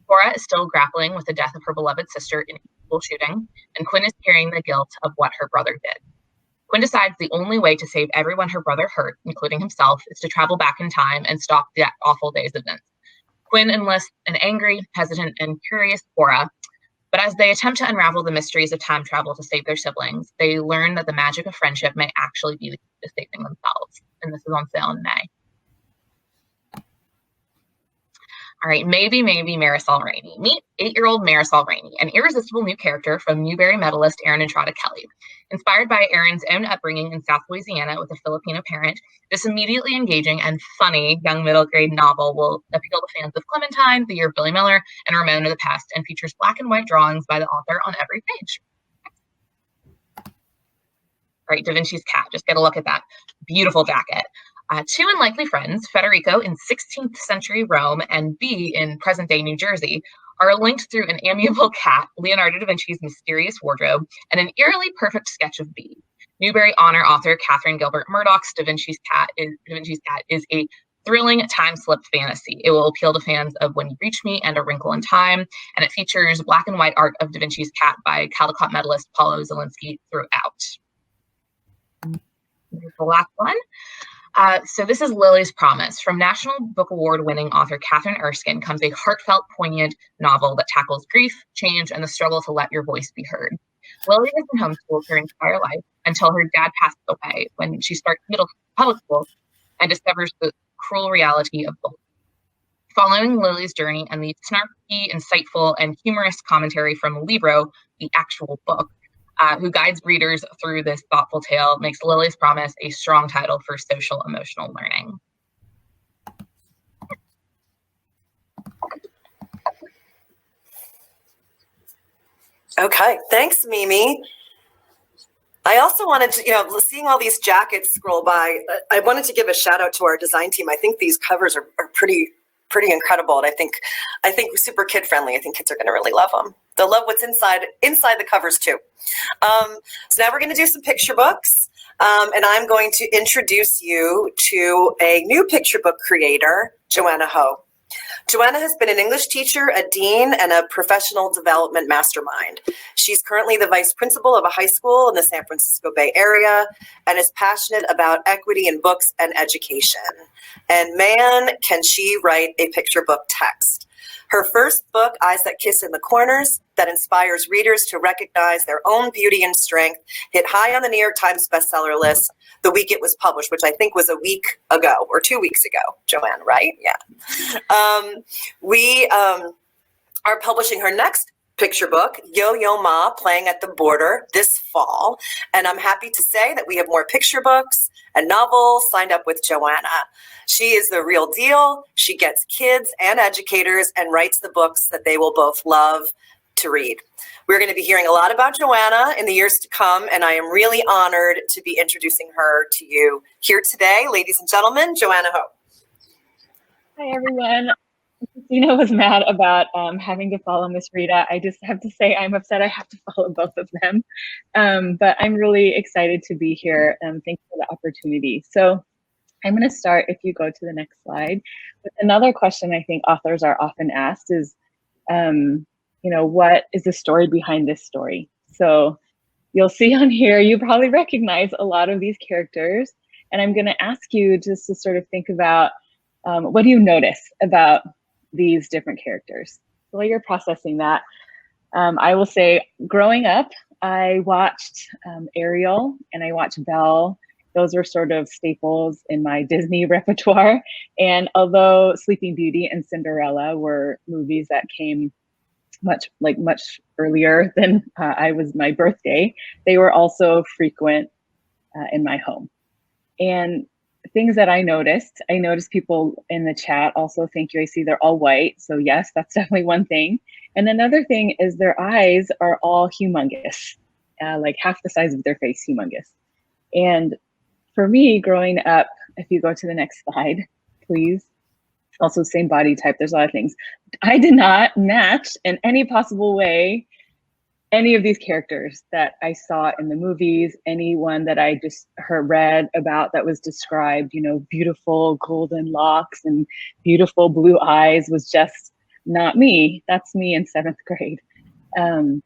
Cora is still grappling with the death of her beloved sister in a school shooting, and Quinn is carrying the guilt of what her brother did. Quinn decides the only way to save everyone her brother hurt, including himself, is to travel back in time and stop that awful day's events. Quinn enlists an angry, hesitant, and curious Cora, but as they attempt to unravel the mysteries of time travel to save their siblings, they learn that the magic of friendship may actually be the key to saving themselves. And this is on sale in May. All right, maybe Marisol Rainey. Meet 8-year-old Marisol Rainey, an irresistible new character from Newbery medalist Erin Entrada Kelly. Inspired by Erin's own upbringing in South Louisiana with a Filipino parent, this immediately engaging and funny young middle grade novel will appeal to fans of Clementine, The Year of Billy Miller, and Ramona the Pest, and features black and white drawings by the author on every page. All right, Da Vinci's Cat, just get a look at that beautiful jacket. 2 unlikely friends, Federico in 16th century Rome and Bee in present-day New Jersey, are linked through an amiable cat, Leonardo da Vinci's mysterious wardrobe, and an eerily perfect sketch of Bee. Newbery Honor author Catherine Gilbert Murdoch's Da Vinci's Cat is a thrilling time-slip fantasy. It will appeal to fans of When You Reach Me and A Wrinkle in Time, and it features black and white art of Da Vinci's Cat by Caldecott medalist Paulo Zielinski throughout. Here's the last one. So this is Lily's Promise. From National Book Award-winning author Catherine Erskine comes a heartfelt, poignant novel that tackles grief, change, and the struggle to let your voice be heard. Lily has been homeschooled her entire life until her dad passes away when she starts public school and discovers the cruel reality of both. Following Lily's journey and the snarky, insightful, and humorous commentary from Libro, the actual book, who guides readers through this thoughtful tale, makes Lily's Promise a strong title for social emotional learning. Okay, thanks, Mimi. I also wanted to, seeing all these jackets scroll by, I wanted to give a shout out to our design team. I think these covers are pretty pretty incredible. And I think super kid friendly. I think kids are going to really love them. They'll love what's inside the covers too. So now we're going to do some picture books. And I'm going to introduce you to a new picture book creator, Joanna Ho. Joanna has been an English teacher, a dean, and a professional development mastermind. She's currently the vice principal of a high school in the San Francisco Bay Area and is passionate about equity in books and education. And man, can she write a picture book text. Her first book, Eyes That Kiss in the Corners, that inspires readers to recognize their own beauty and strength, hit high on the New York Times bestseller list the week it was published, which I think was a week ago or 2 weeks ago, Joanne, right? Yeah. We are publishing her next picture book, Yo-Yo Ma, Playing at the Border, this fall. And I'm happy to say that we have more picture books and novels signed up with Joanna. She is the real deal. She gets kids and educators and writes the books that they will both love to read. We're going to be hearing a lot about Joanna in the years to come, and I am really honored to be introducing her to you here today. Ladies and gentlemen, Joanna Ho. Hi, everyone. Christina was mad about having to follow Miss Rita. I just have to say I'm upset I have to follow both of them. But I'm really excited to be here. Thank you for the opportunity. So I'm going to start, if you go to the next slide, with another question I think authors are often asked is, what is the story behind this story? So you'll see on here, you probably recognize a lot of these characters. And I'm going to ask you just to sort of think about what do you notice about these different characters? So while you're processing that, I will say growing up, I watched Ariel and I watched Belle. Those were sort of staples in my Disney repertoire. And although Sleeping Beauty and Cinderella were movies that came much earlier than my birthday, they were also frequent in my home. And things that I noticed people in the chat also, thank you, I see they're all white. So yes, that's definitely one thing. And another thing is their eyes are all humongous, like half the size of their face, humongous. And for me, growing up, if you go to the next slide, please. Also same body type, there's a lot of things. I did not match in any possible way any of these characters that I saw in the movies, anyone that I just read about that was described, beautiful golden locks and beautiful blue eyes was just not me. That's me in 7th grade. And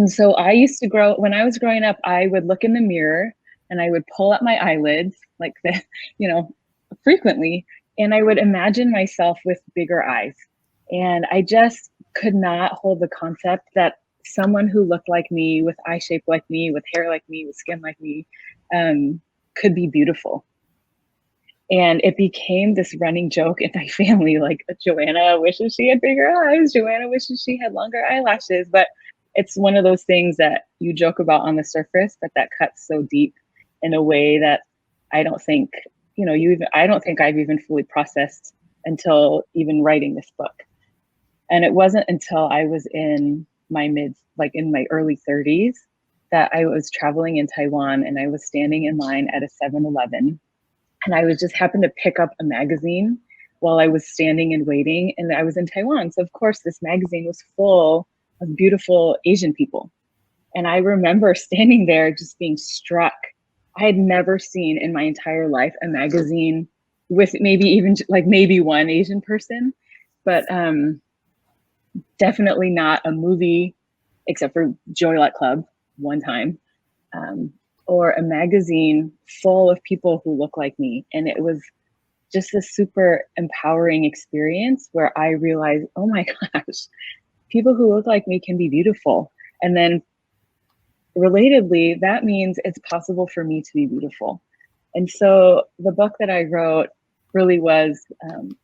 so I used to when I was growing up, I would look in the mirror and I would pull up my eyelids like this, frequently, and I would imagine myself with bigger eyes. And I just could not hold the concept that someone who looked like me, with eye shape like me, with hair like me, with skin like me, could be beautiful. And it became this running joke in my family, like Joanna wishes she had bigger eyes, Joanna wishes she had longer eyelashes. But it's one of those things that you joke about on the surface, but that cuts so deep in a way that I don't think, I don't think I've even fully processed until even writing this book. And it wasn't until I was in my early 30s that I was traveling in Taiwan and I was standing in line at a 7-Eleven and I was just happened to pick up a magazine while I was standing and waiting, and I was in Taiwan. So of course this magazine was full of beautiful Asian people. And I remember standing there just being struck. I had never seen in my entire life a magazine with maybe one Asian person, but definitely not a movie, except for Joy Luck Club one time, or a magazine full of people who look like me. And it was just a super empowering experience where I realized, oh my gosh, people who look like me can be beautiful. And then relatedly, that means it's possible for me to be beautiful. And so the book that I wrote really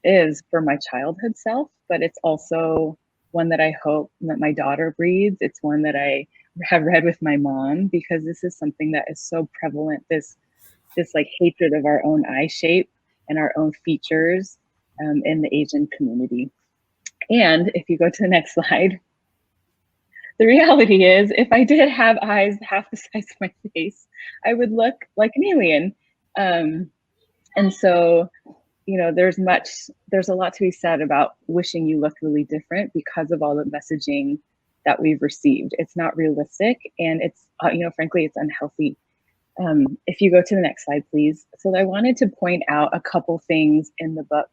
is for my childhood self, but it's also one that I hope that my daughter reads. It's one that I have read with my mom, because this is something that is so prevalent, this like hatred of our own eye shape and our own features in the Asian community. And if you go to the next slide, the reality is if I did have eyes half the size of my face, I would look like an alien. And so there's a lot to be said about wishing you looked really different because of all the messaging that we've received. It's not realistic, and it's, frankly, it's unhealthy. If you go to the next slide, please. So I wanted to point out a couple things in the book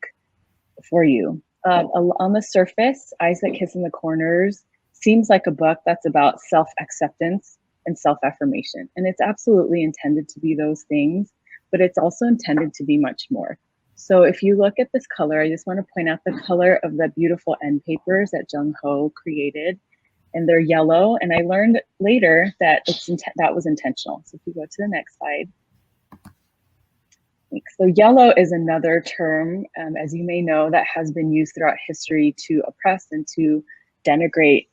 for you. On the surface, Eyes That Kiss in the Corners seems like a book that's about self-acceptance and self-affirmation. And it's absolutely intended to be those things, but it's also intended to be much more. So if you look at this color, I just want to point out the color of the beautiful end papers that Jung Ho created. And they're yellow. And I learned later that that was intentional. So if you go to the next slide. Thanks. So yellow is another term, as you may know, that has been used throughout history to oppress and to denigrate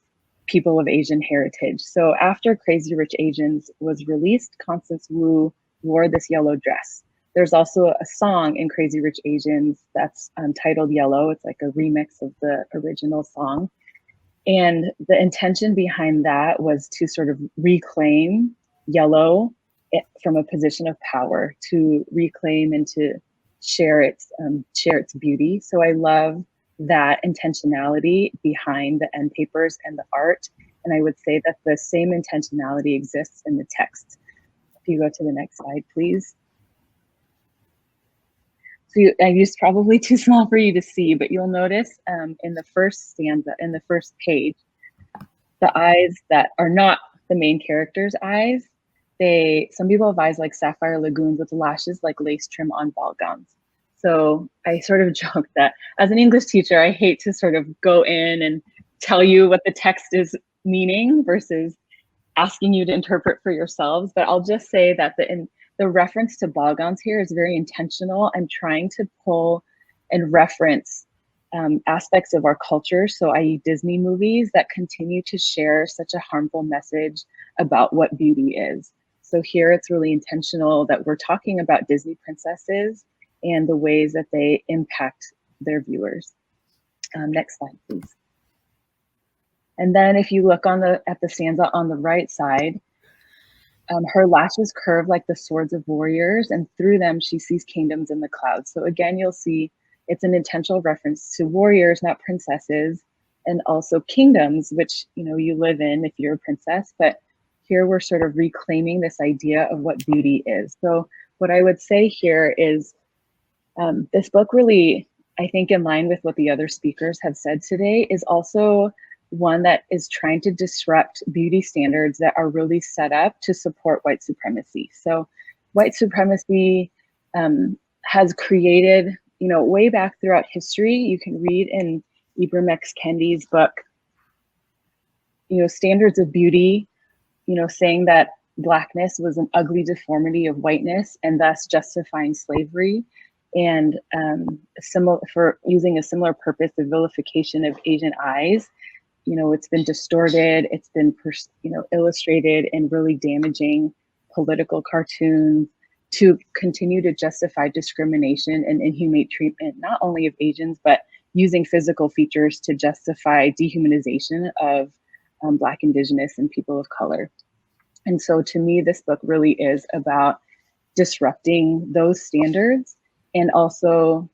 people of Asian heritage. So after Crazy Rich Asians was released, Constance Wu wore this yellow dress. There's also a song in Crazy Rich Asians that's titled Yellow. It's like a remix of the original song. And the intention behind that was to sort of reclaim yellow from a position of power, to reclaim and to share its beauty. So I love that intentionality behind the end papers and the art. And I would say that the same intentionality exists in the text. If you go to the next slide, please. So it's probably too small for you to see, but you'll notice in the first stanza, in the first page, the eyes that are not the main character's eyes, some people have eyes like sapphire lagoons with lashes like lace trim on ball gowns. So I sort of joke that as an English teacher, I hate to sort of go in and tell you what the text is meaning versus asking you to interpret for yourselves. But I'll just say that the reference to ball gowns here is very intentional. I'm trying to pull and reference aspects of our culture, so i.e. Disney movies that continue to share such a harmful message about what beauty is. So here it's really intentional that we're talking about Disney princesses and the ways that they impact their viewers. Next slide, please. And then if you look at the stanza on the right side, her lashes curve like the swords of warriors, and through them she sees kingdoms in the clouds. So again, you'll see it's an intentional reference to warriors, not princesses, and also kingdoms, which you live in if you're a princess. But here we're sort of reclaiming this idea of what beauty is. So what I would say here is this book really, I think in line with what the other speakers have said today, is also one that is trying to disrupt beauty standards that are really set up to support white supremacy. So white supremacy has created, way back throughout history, you can read in Ibram X. Kendi's book, Standards of Beauty, saying that Blackness was an ugly deformity of whiteness and thus justifying slavery. And for using a similar purpose, the vilification of Asian eyes, it's been distorted, it's been illustrated in really damaging political cartoons to continue to justify discrimination and inhumane treatment, not only of Asians, but using physical features to justify dehumanization of Black, Indigenous, and people of color. And so to me, this book really is about disrupting those standards and also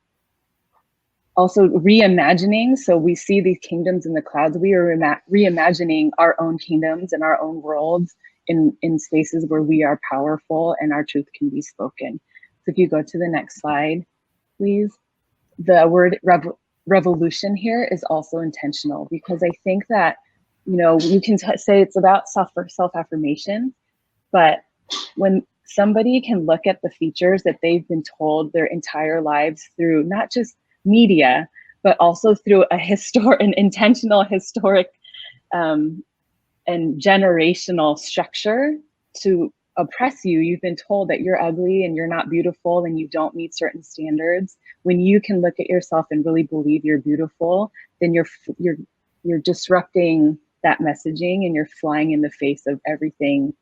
reimagining. So we see these kingdoms in the clouds. We are reimagining our own kingdoms and our own worlds in spaces where we are powerful and our truth can be spoken. So if you go to the next slide, please. The word revolution here is also intentional, because I think that, you can say it's about self-affirmation, but when somebody can look at the features that they've been told their entire lives through not just media, but also through an intentional historic and generational structure to oppress you. You've been told that you're ugly and you're not beautiful and you don't meet certain standards. When you can look at yourself and really believe you're beautiful, then you're disrupting that messaging and you're flying in the face of everything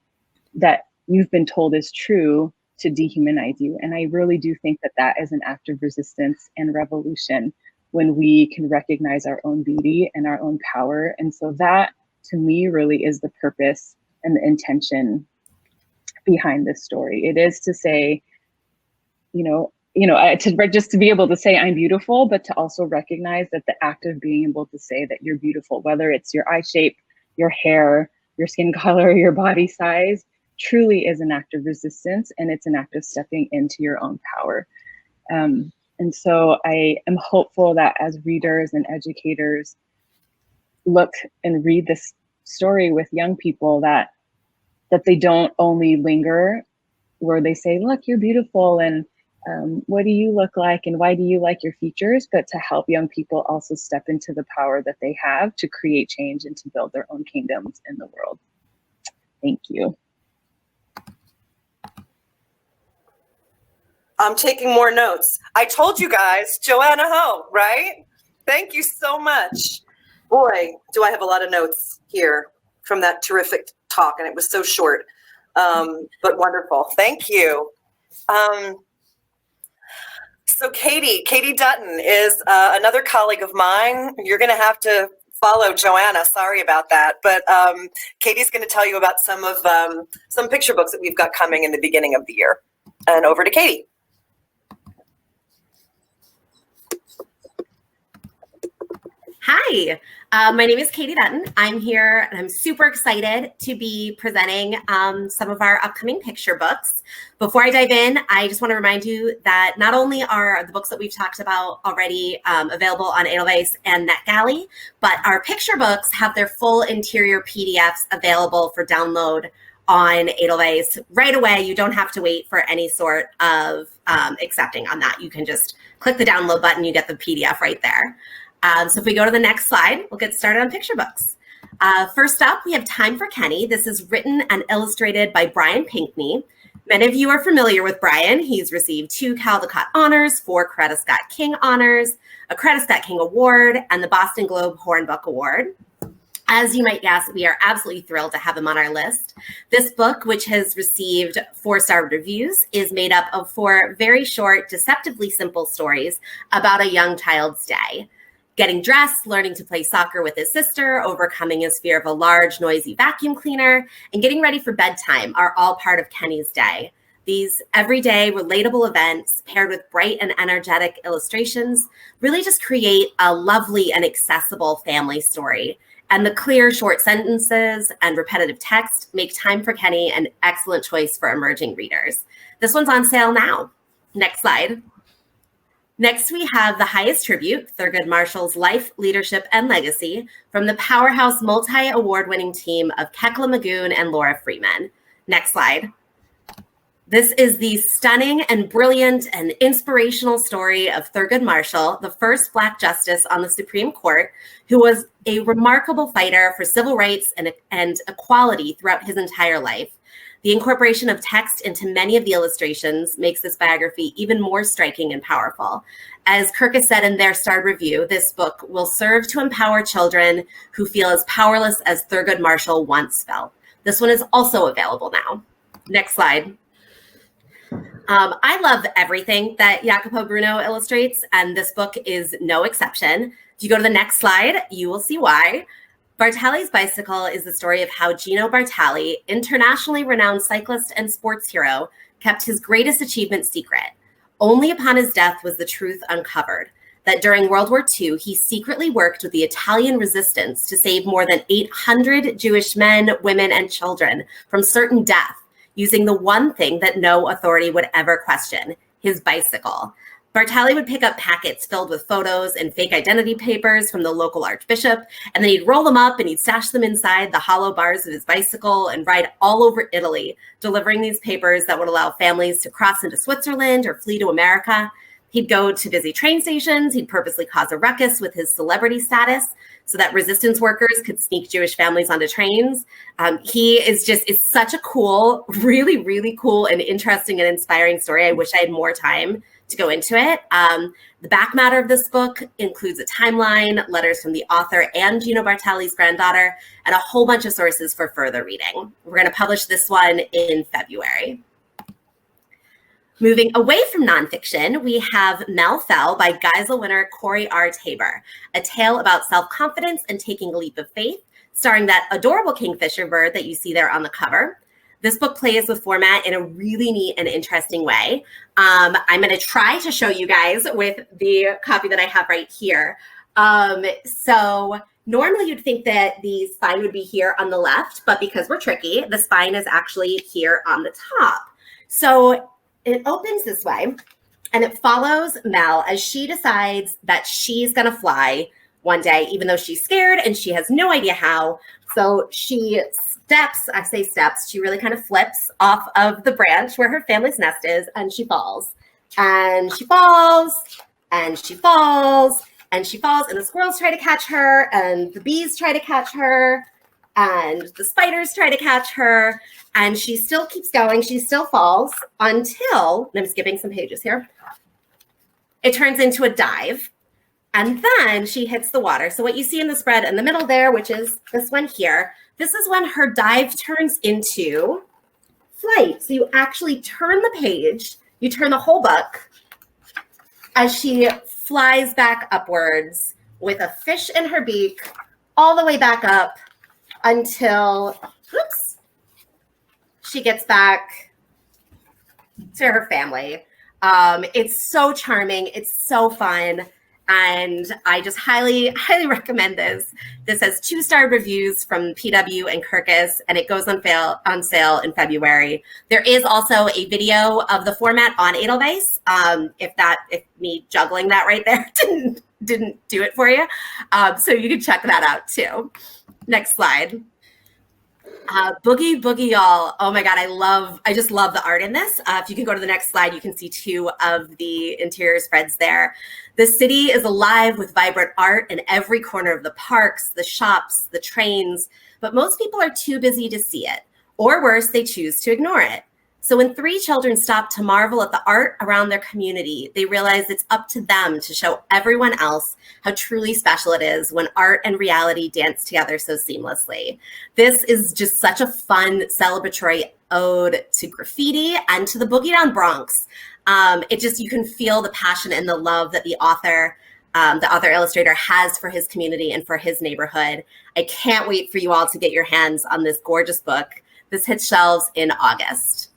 that you've been told is true to dehumanize you. And I really do think that that is an act of resistance and revolution when we can recognize our own beauty and our own power. And so that, to me, really is the purpose and the intention behind this story. It is to say, just to be able to say I'm beautiful, but to also recognize that the act of being able to say that you're beautiful, whether it's your eye shape, your hair, your skin color, your body size, truly is an act of resistance, and it's an act of stepping into your own power. And so I am hopeful that as readers and educators look and read this story with young people, that they don't only linger where they say, look, you're beautiful, and what do you look like, and why do you like your features, but to help young people also step into the power that they have to create change and to build their own kingdoms in the world. Thank you. I'm taking more notes. I told you guys, Joanna Ho, right? Thank you so much. Boy, do I have a lot of notes here from that terrific talk, and it was so short, but wonderful. Thank you. So Katie Dutton is another colleague of mine. You're going to have to follow Joanna. Sorry about that, but Katie's going to tell you about some picture books that we've got coming in the beginning of the year. And over to Katie. Hi, my name is Katie Dutton. I'm here and I'm super excited to be presenting some of our upcoming picture books. Before I dive in, I just want to remind you that not only are the books that we've talked about already available on Edelweiss and NetGalley, but our picture books have their full interior PDFs available for download on Edelweiss right away. You don't have to wait for any sort of accepting on that. You can just click the download button, you get the PDF right there. So if we go to the next slide, we'll get started on picture books. First up, we have Time for Kenny. This is written and illustrated by Brian Pinkney. Many of you are familiar with Brian. He's received 2 Caldecott Honors, 4 Coretta Scott King Honors, a Coretta Scott King Award, and the Boston Globe Hornbook Award. As you might guess, we are absolutely thrilled to have him on our list. This book, which has received 4-star reviews, is made up of 4 very short, deceptively simple stories about a young child's day. Getting dressed, learning to play soccer with his sister, overcoming his fear of a large, noisy vacuum cleaner, and getting ready for bedtime are all part of Kenny's day. These everyday, relatable events, paired with bright and energetic illustrations, really just create a lovely and accessible family story. And the clear, short sentences and repetitive text make Time for Kenny an excellent choice for emerging readers. This one's on sale now. Next slide. Next, we have The Highest Tribute, Thurgood Marshall's Life, Leadership, and Legacy from the powerhouse multi-award-winning team of Kekla Magoon and Laura Freeman. Next slide. This is the stunning and brilliant and inspirational story of Thurgood Marshall, the first Black justice on the Supreme Court, who was a remarkable fighter for civil rights and equality throughout his entire life. The incorporation of text into many of the illustrations makes this biography even more striking and powerful. As Kirkus said in their starred review, this book will serve to empower children who feel as powerless as Thurgood Marshall once felt. This one is also available now. Next slide. I love everything that Jacopo Bruno illustrates, and this book is no exception. If you go to the next slide, you will see why. Bartali's Bicycle is the story of how Gino Bartali, internationally renowned cyclist and sports hero, kept his greatest achievement secret. Only upon his death was the truth uncovered, that during World War II, he secretly worked with the Italian resistance to save more than 800 Jewish men, women, and children from certain death, using the one thing that no authority would ever question, his bicycle. Bartali would pick up packets filled with photos and fake identity papers from the local archbishop, and then he'd roll them up and he'd stash them inside the hollow bars of his bicycle and ride all over Italy, delivering these papers that would allow families to cross into Switzerland or flee to America. He'd go to busy train stations. He'd purposely cause a ruckus with his celebrity status so that resistance workers could sneak Jewish families onto trains. He is such a cool, really, really cool and interesting and inspiring story. I wish I had more time to go into it. The back matter of this book includes a timeline, letters from the author and Gino Bartali's granddaughter, and a whole bunch of sources for further reading. We're going to publish this one in February. Moving away from nonfiction, we have Mel Fell by Geisel winner Corey R. Tabor, a tale about self-confidence and taking a leap of faith, starring that adorable kingfisher bird that you see there on the cover. This book plays with format in a really neat and interesting way. I'm going to try to show you guys with the copy that I have right here. So normally you'd think that the spine would be here on the left, but because we're tricky, the spine is actually here on the top. So it opens this way and it follows Mel as she decides that she's going to fly one day, even though she's scared and she has no idea how. So she steps, I say steps, she really kind of flips off of the branch where her family's nest is, and she falls. And she falls, and she falls, and she falls, and the squirrels try to catch her, and the bees try to catch her, and the spiders try to catch her, and she still keeps going, she still falls until, and I'm skipping some pages here, it turns into a dive. And then she hits the water. So what you see in the spread in the middle there, which is this one here, this is when her dive turns into flight. So you actually turn the page, you turn the whole book as she flies back upwards with a fish in her beak all the way back up until, oops, she gets back to her family. It's so charming. It's so fun. And I just highly recommend this. This has 2-star reviews from PW and Kirkus, and it goes on sale in February. There is also a video of the format on Edelweiss. If me juggling that right there didn't do it for you. So you can check that out too. Next slide. Boogie Boogie Y'all. Oh my God, I just love the art in this. If you can go to the next slide, you can see 2 of the interior spreads there. The city is alive with vibrant art in every corner of the parks, the shops, the trains, but most people are too busy to see it, or worse, they choose to ignore it. So when 3 children stop to marvel at the art around their community, they realize it's up to them to show everyone else how truly special it is when art and reality dance together so seamlessly. This is just such a fun celebratory ode to graffiti and to the Boogie Down Bronx. You can feel the passion and the love that the author illustrator has for his community and for his neighborhood. I can't wait for you all to get your hands on this gorgeous book. This hits shelves in August.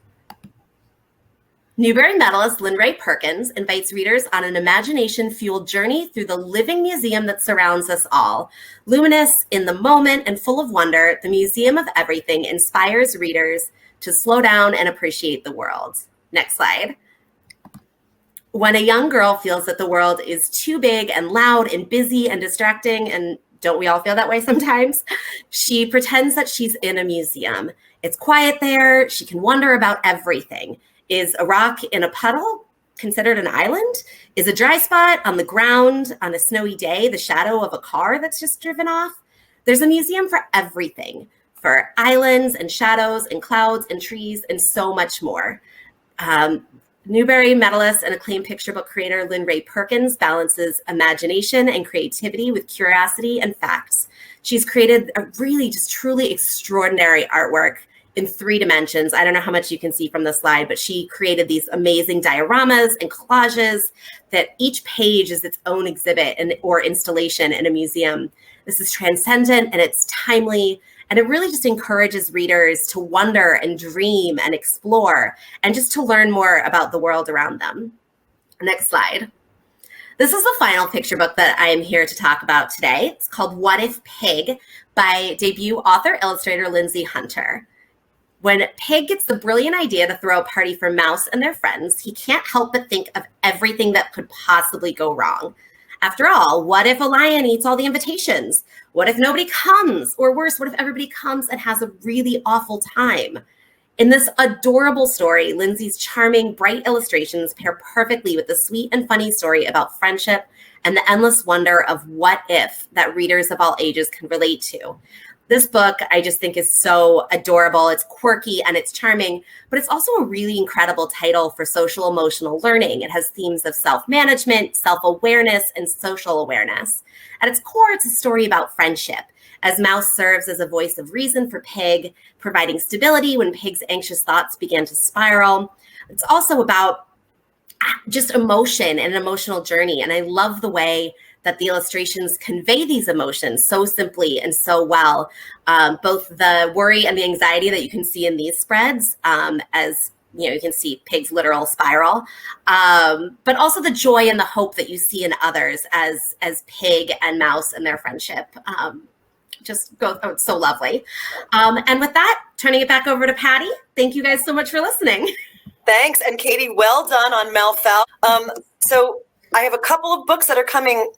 Newbery medalist Lynn Ray Perkins invites readers on an imagination-fueled journey through the living museum that surrounds us all. Luminous, in the moment, and full of wonder, the Museum of Everything inspires readers to slow down and appreciate the world. Next slide. When a young girl feels that the world is too big and loud and busy and distracting, and don't we all feel that way sometimes? She pretends that she's in a museum. It's quiet there. She can wonder about everything. Is a rock in a puddle considered an island? Is a dry spot on the ground on a snowy day the shadow of a car that's just driven off? There's a museum for everything, for islands and shadows and clouds and trees and so much more. Newbery medalist and acclaimed picture book creator Lynn Ray Perkins balances imagination and creativity with curiosity and facts. She's created a really just truly extraordinary artwork in 3 dimensions. I don't know how much you can see from the slide, but she created these amazing dioramas and collages that each page is its own exhibit or installation in a museum. This is transcendent and it's timely, and it really just encourages readers to wonder and dream and explore and just to learn more about the world around them. Next slide. This is the final picture book that I am here to talk about today. It's called What If Pig by debut author illustrator Lindsay Hunter. When Pig gets the brilliant idea to throw a party for Mouse and their friends, he can't help but think of everything that could possibly go wrong. After all, what if a lion eats all the invitations? What if nobody comes? Or worse, what if everybody comes and has a really awful time? In this adorable story, Lindsay's charming, bright illustrations pair perfectly with the sweet and funny story about friendship and the endless wonder of what if that readers of all ages can relate to. This book, I just think, is so adorable. It's quirky and it's charming, but it's also a really incredible title for social emotional learning. It has themes of self-management, self-awareness, and social awareness. At its core, it's a story about friendship, as Mouse serves as a voice of reason for Pig, providing stability when Pig's anxious thoughts begin to spiral. It's also about just emotion and an emotional journey, and I love the way that the illustrations convey these emotions so simply and so well. Both the worry and the anxiety that you can see in these spreads, as you can see Pig's literal spiral, but also the joy and the hope that you see in others as Pig and Mouse and their friendship. It's so lovely. And with that, turning it back over to Patty. Thank you guys so much for listening. Thanks, and Katie, well done on Malfoul. So I have a couple of books that are coming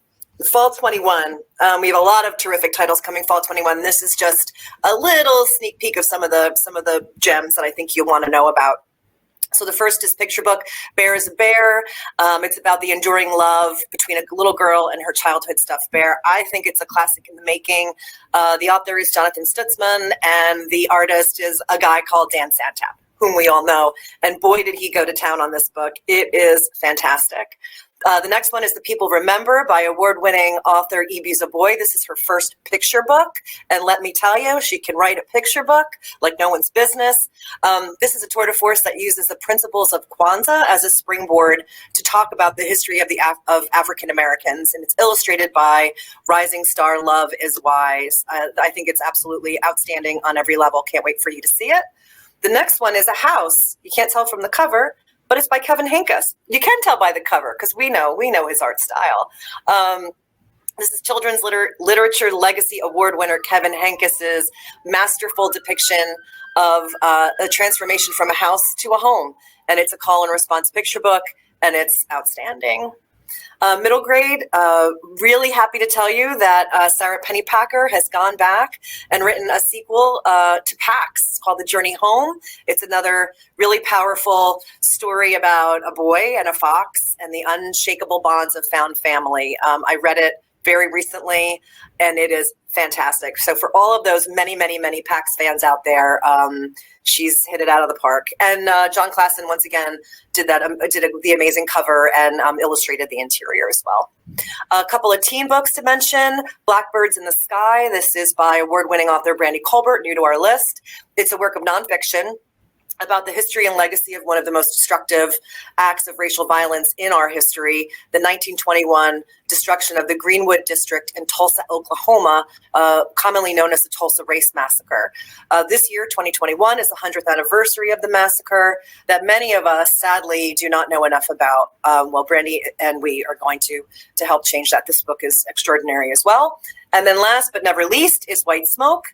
fall 21. We have a lot of terrific titles coming fall 21. This is just a little sneak peek of some of the gems that I think you'll want to know about. So the first is picture book, Bear is a Bear. It's about the enduring love between a little girl and her childhood stuffed bear. I think it's a classic in the making. The author is Jonathan Stutzman, and the artist is a guy called Dan Santap, whom we all know. And boy, did he go to town on this book. It is fantastic. The next one is The People Remember by award-winning author E.B. Zaboy. This is her first picture book. And let me tell you, she can write a picture book like no one's business. This is a tour de force that uses the principles of Kwanzaa as a springboard to talk about the history of African Americans. And it's illustrated by rising star Love is Wise. I think it's absolutely outstanding on every level. Can't wait for you to see it. The next one is A House. You can't tell from the cover, but it's by Kevin Henkes. You can tell by the cover because we know his art style. This is Children's Literature Legacy Award winner Kevin Henkes' masterful depiction of a transformation from a house to a home. And it's a call and response picture book, and it's outstanding. Middle grade, really happy to tell you that Sarah Pennypacker has gone back and written a sequel to Pax called The Journey Home. It's another really powerful story about a boy and a fox and the unshakable bonds of found family. I read it very recently, and it is fantastic. So for all of those many Pax fans out there, she's hit it out of the park. And John Klassen once again did the amazing cover and illustrated the interior as well. A couple of teen books to mention: Blackbirds in the Sky. This is by award-winning author Brandy Colbert, new to our list. It's a work of nonfiction about the history and legacy of one of the most destructive acts of racial violence in our history, the 1921 destruction of the Greenwood District in Tulsa, Oklahoma, commonly known as the Tulsa Race Massacre. This year, 2021, is the 100th anniversary of the massacre that many of us sadly do not know enough about. Well, Brandy and we are going to help change that. This book is extraordinary as well. And then last but never least is White Smoke.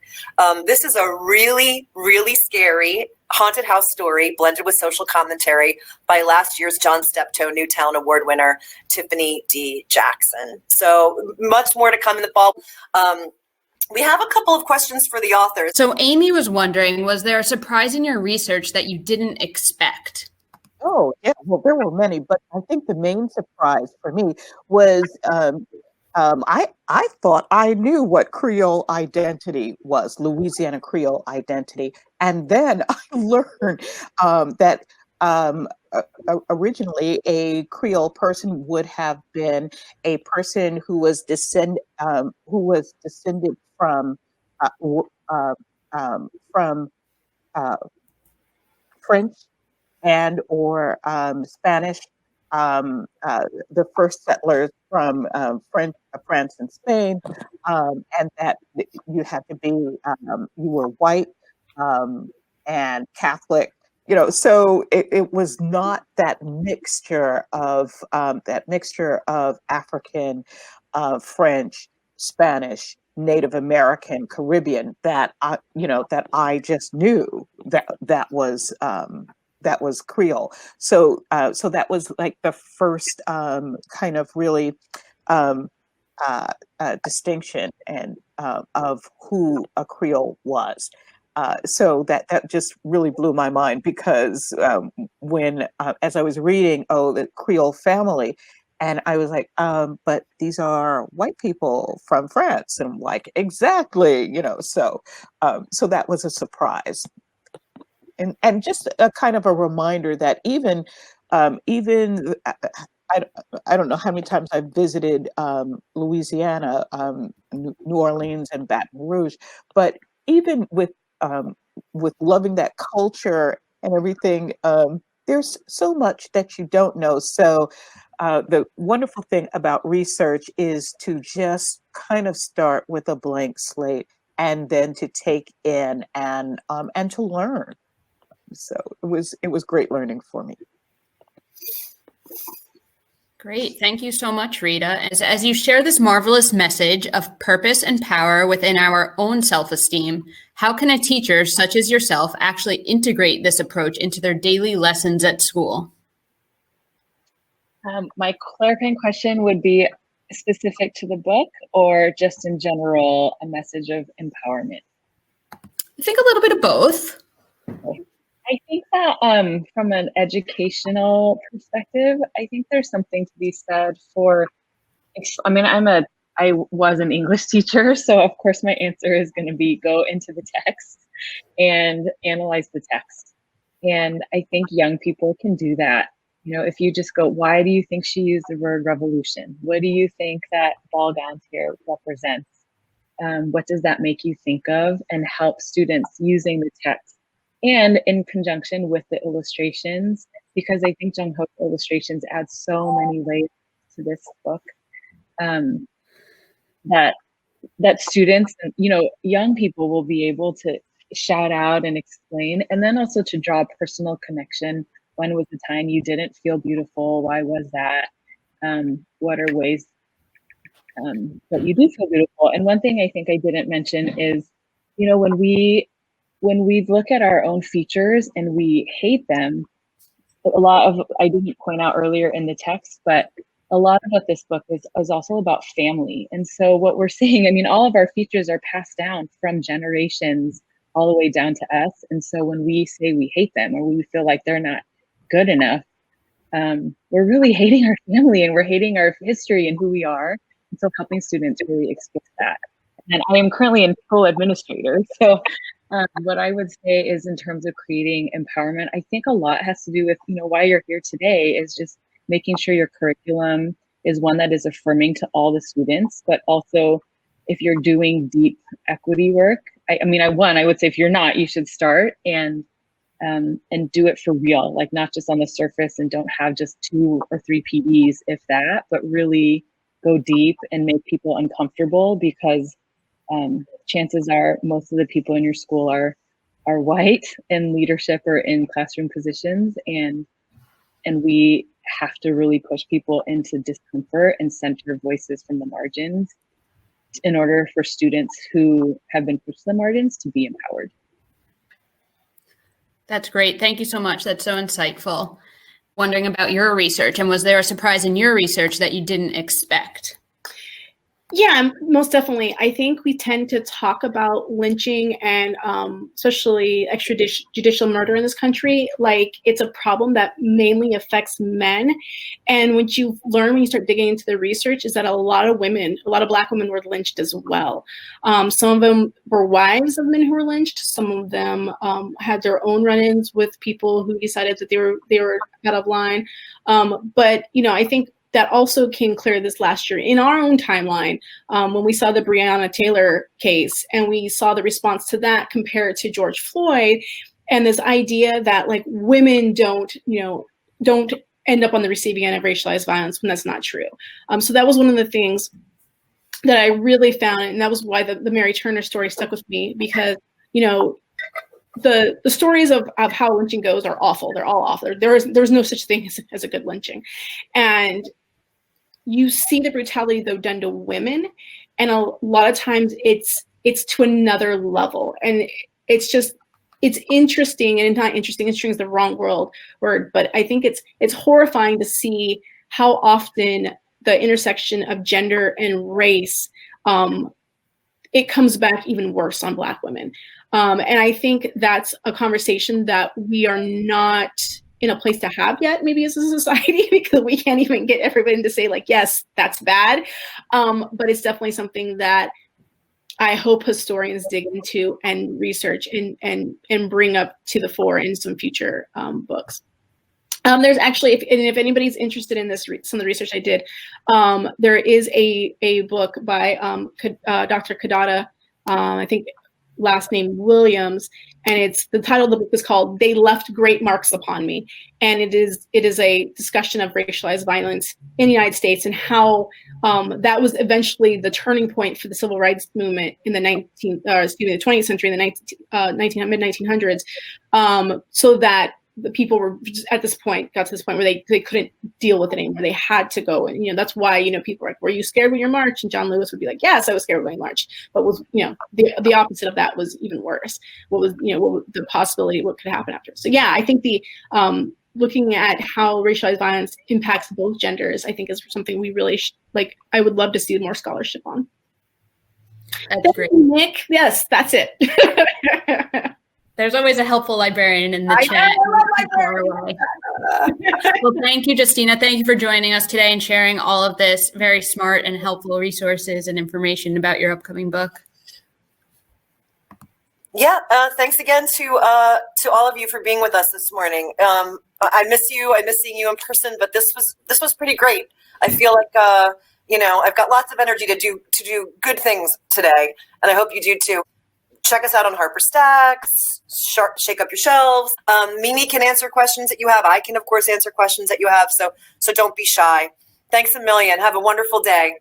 This is a really scary haunted house story blended with social commentary by last year's John Steptoe Newtown Award winner, Tiffany D. Jackson. So much more to come in the fall. We have a couple of questions for the authors. So Amy was wondering, was there a surprise in your research that you didn't expect? Oh, yeah. Well, there were many, but I think the main surprise for me was I thought I knew what Creole identity was, Louisiana Creole identity. And then I learned that originally a Creole person would have been a person who was descended from French and or Spanish. The first settlers from France and Spain, and that you had to be, you were white and Catholic, so it was not that mixture of African, French, Spanish, Native American, Caribbean that I just knew that was Creole. So that was like the first kind of really distinction and of who a Creole was. So that just really blew my mind because when as I was reading, the Creole family, and I was like, but these are white people from France, and I'm like, exactly, so that was a surprise. And just a kind of a reminder that even I don't know how many times I've visited Louisiana, New Orleans, and Baton Rouge, but even with loving that culture and everything, there's so much that you don't know. So the wonderful thing about research is to just kind of start with a blank slate and then to take in and to learn. So it was great learning for me. Great. Thank you so much, Rita. As you share this marvelous message of purpose and power within our own self-esteem, how can a teacher such as yourself actually integrate this approach into their daily lessons at school? My clarifying question would be specific to the book or just in general, a message of empowerment? I think a little bit of both. I think that from an educational perspective, I think there's something to be said for, I mean, I was an English teacher, so of course my answer is going to be go into the text and analyze the text. And I think young people can do that. You know, if you just go, why do you think she used the word revolution? What do you think that ball gowns here represents? What does that make you think of? And help students using the text and in conjunction with the illustrations, because I think Jung Ho's illustrations add so many layers to this book, that students and, you know, young people will be able to shout out and explain, and then also to draw a personal connection. When was the time you didn't feel beautiful? Why was that? What are ways that you do feel beautiful? And one thing I think I didn't mention is, you know, when we look at our own features and we hate them, a lot of, I didn't point out earlier in the text, but a lot of what this book is also about family. And so what we're seeing, I mean, all of our features are passed down from generations all the way down to us. And so when we say we hate them or we feel like they're not good enough, we're really hating our family and we're hating our history and who we are. And so helping students really express that. And I am currently a school administrator. So what I would say is, in terms of creating empowerment, I think a lot has to do with, you know, why you're here today is just making sure your curriculum is one that is affirming to all the students, but also if you're doing deep equity work, I would say if you're not, you should start and do it for real, like not just on the surface, and don't have just 2 or 3 PEs, if that, but really go deep and make people uncomfortable, because chances are most of the people in your school are white in leadership or in classroom positions, and we have to really push people into discomfort and center voices from the margins in order for students who have been pushed to the margins to be empowered. That's great. Thank you so much. That's so insightful. Wondering about your research, and was there a surprise in your research that you didn't expect? Yeah, most definitely. I think we tend to talk about lynching and especially extrajudicial murder in this country like it's a problem that mainly affects men. And what you learn when you start digging into the research is that a lot of Black women were lynched as well. Some of them were wives of men who were lynched. Some of them had their own run-ins with people who decided that they were out of line. But you know, I think that also came clear this last year in our own timeline when we saw the Breonna Taylor case and we saw the response to that compared to George Floyd, and this idea that like women don't end up on the receiving end of racialized violence when that's not true. So that was one of the things that I really found, and that was why the Mary Turner story stuck with me, because you know, the stories of how lynching goes are awful. They're all awful. There's no such thing as a good lynching. And you see the brutality though done to women, and a lot of times it's to another level, and it's interesting, and not interesting. Interesting is the wrong word, but I think it's horrifying to see how often the intersection of gender and race it comes back even worse on Black women. And I think that's a conversation that we are not in a place to have yet, maybe as a society, because we can't even get everybody to say like, yes, that's bad. But it's definitely something that I hope historians dig into and research and bring up to the fore in some future books. There's actually, if anybody's interested in this, some of the research I did, there is a book by Dr. Kadada, I think last name Williams, and it's the title of the book is called "They Left Great Marks Upon Me," and it is a discussion of racialized violence in the United States and how that was eventually the turning point for the civil rights movement in the 20th century, in the mid 1900s, so that the people were just got to this point where they couldn't deal with it anymore. They had to go. And, that's why, people were like, were you scared when you marched? And John Lewis would be like, yes, I was scared when I marched. But was, the opposite of that was even worse. What was the possibility, what could happen after? So yeah, I think the, looking at how racialized violence impacts both genders, I think is something we really I would love to see more scholarship on. That's great. Nick, yes, that's it. There's always a helpful librarian in the chat. Well, thank you, Justina. Thank you for joining us today and sharing all of this very smart and helpful resources and information about your upcoming book. Yeah, thanks again to all of you for being with us this morning. I miss you. I miss seeing you in person, but this was pretty great. I feel like I've got lots of energy to do good things today, and I hope you do too. Check us out on Harper Stacks, Shake Up Your Shelves. Mimi can answer questions that you have. I can, of course, answer questions that you have. So don't be shy. Thanks a million. Have a wonderful day.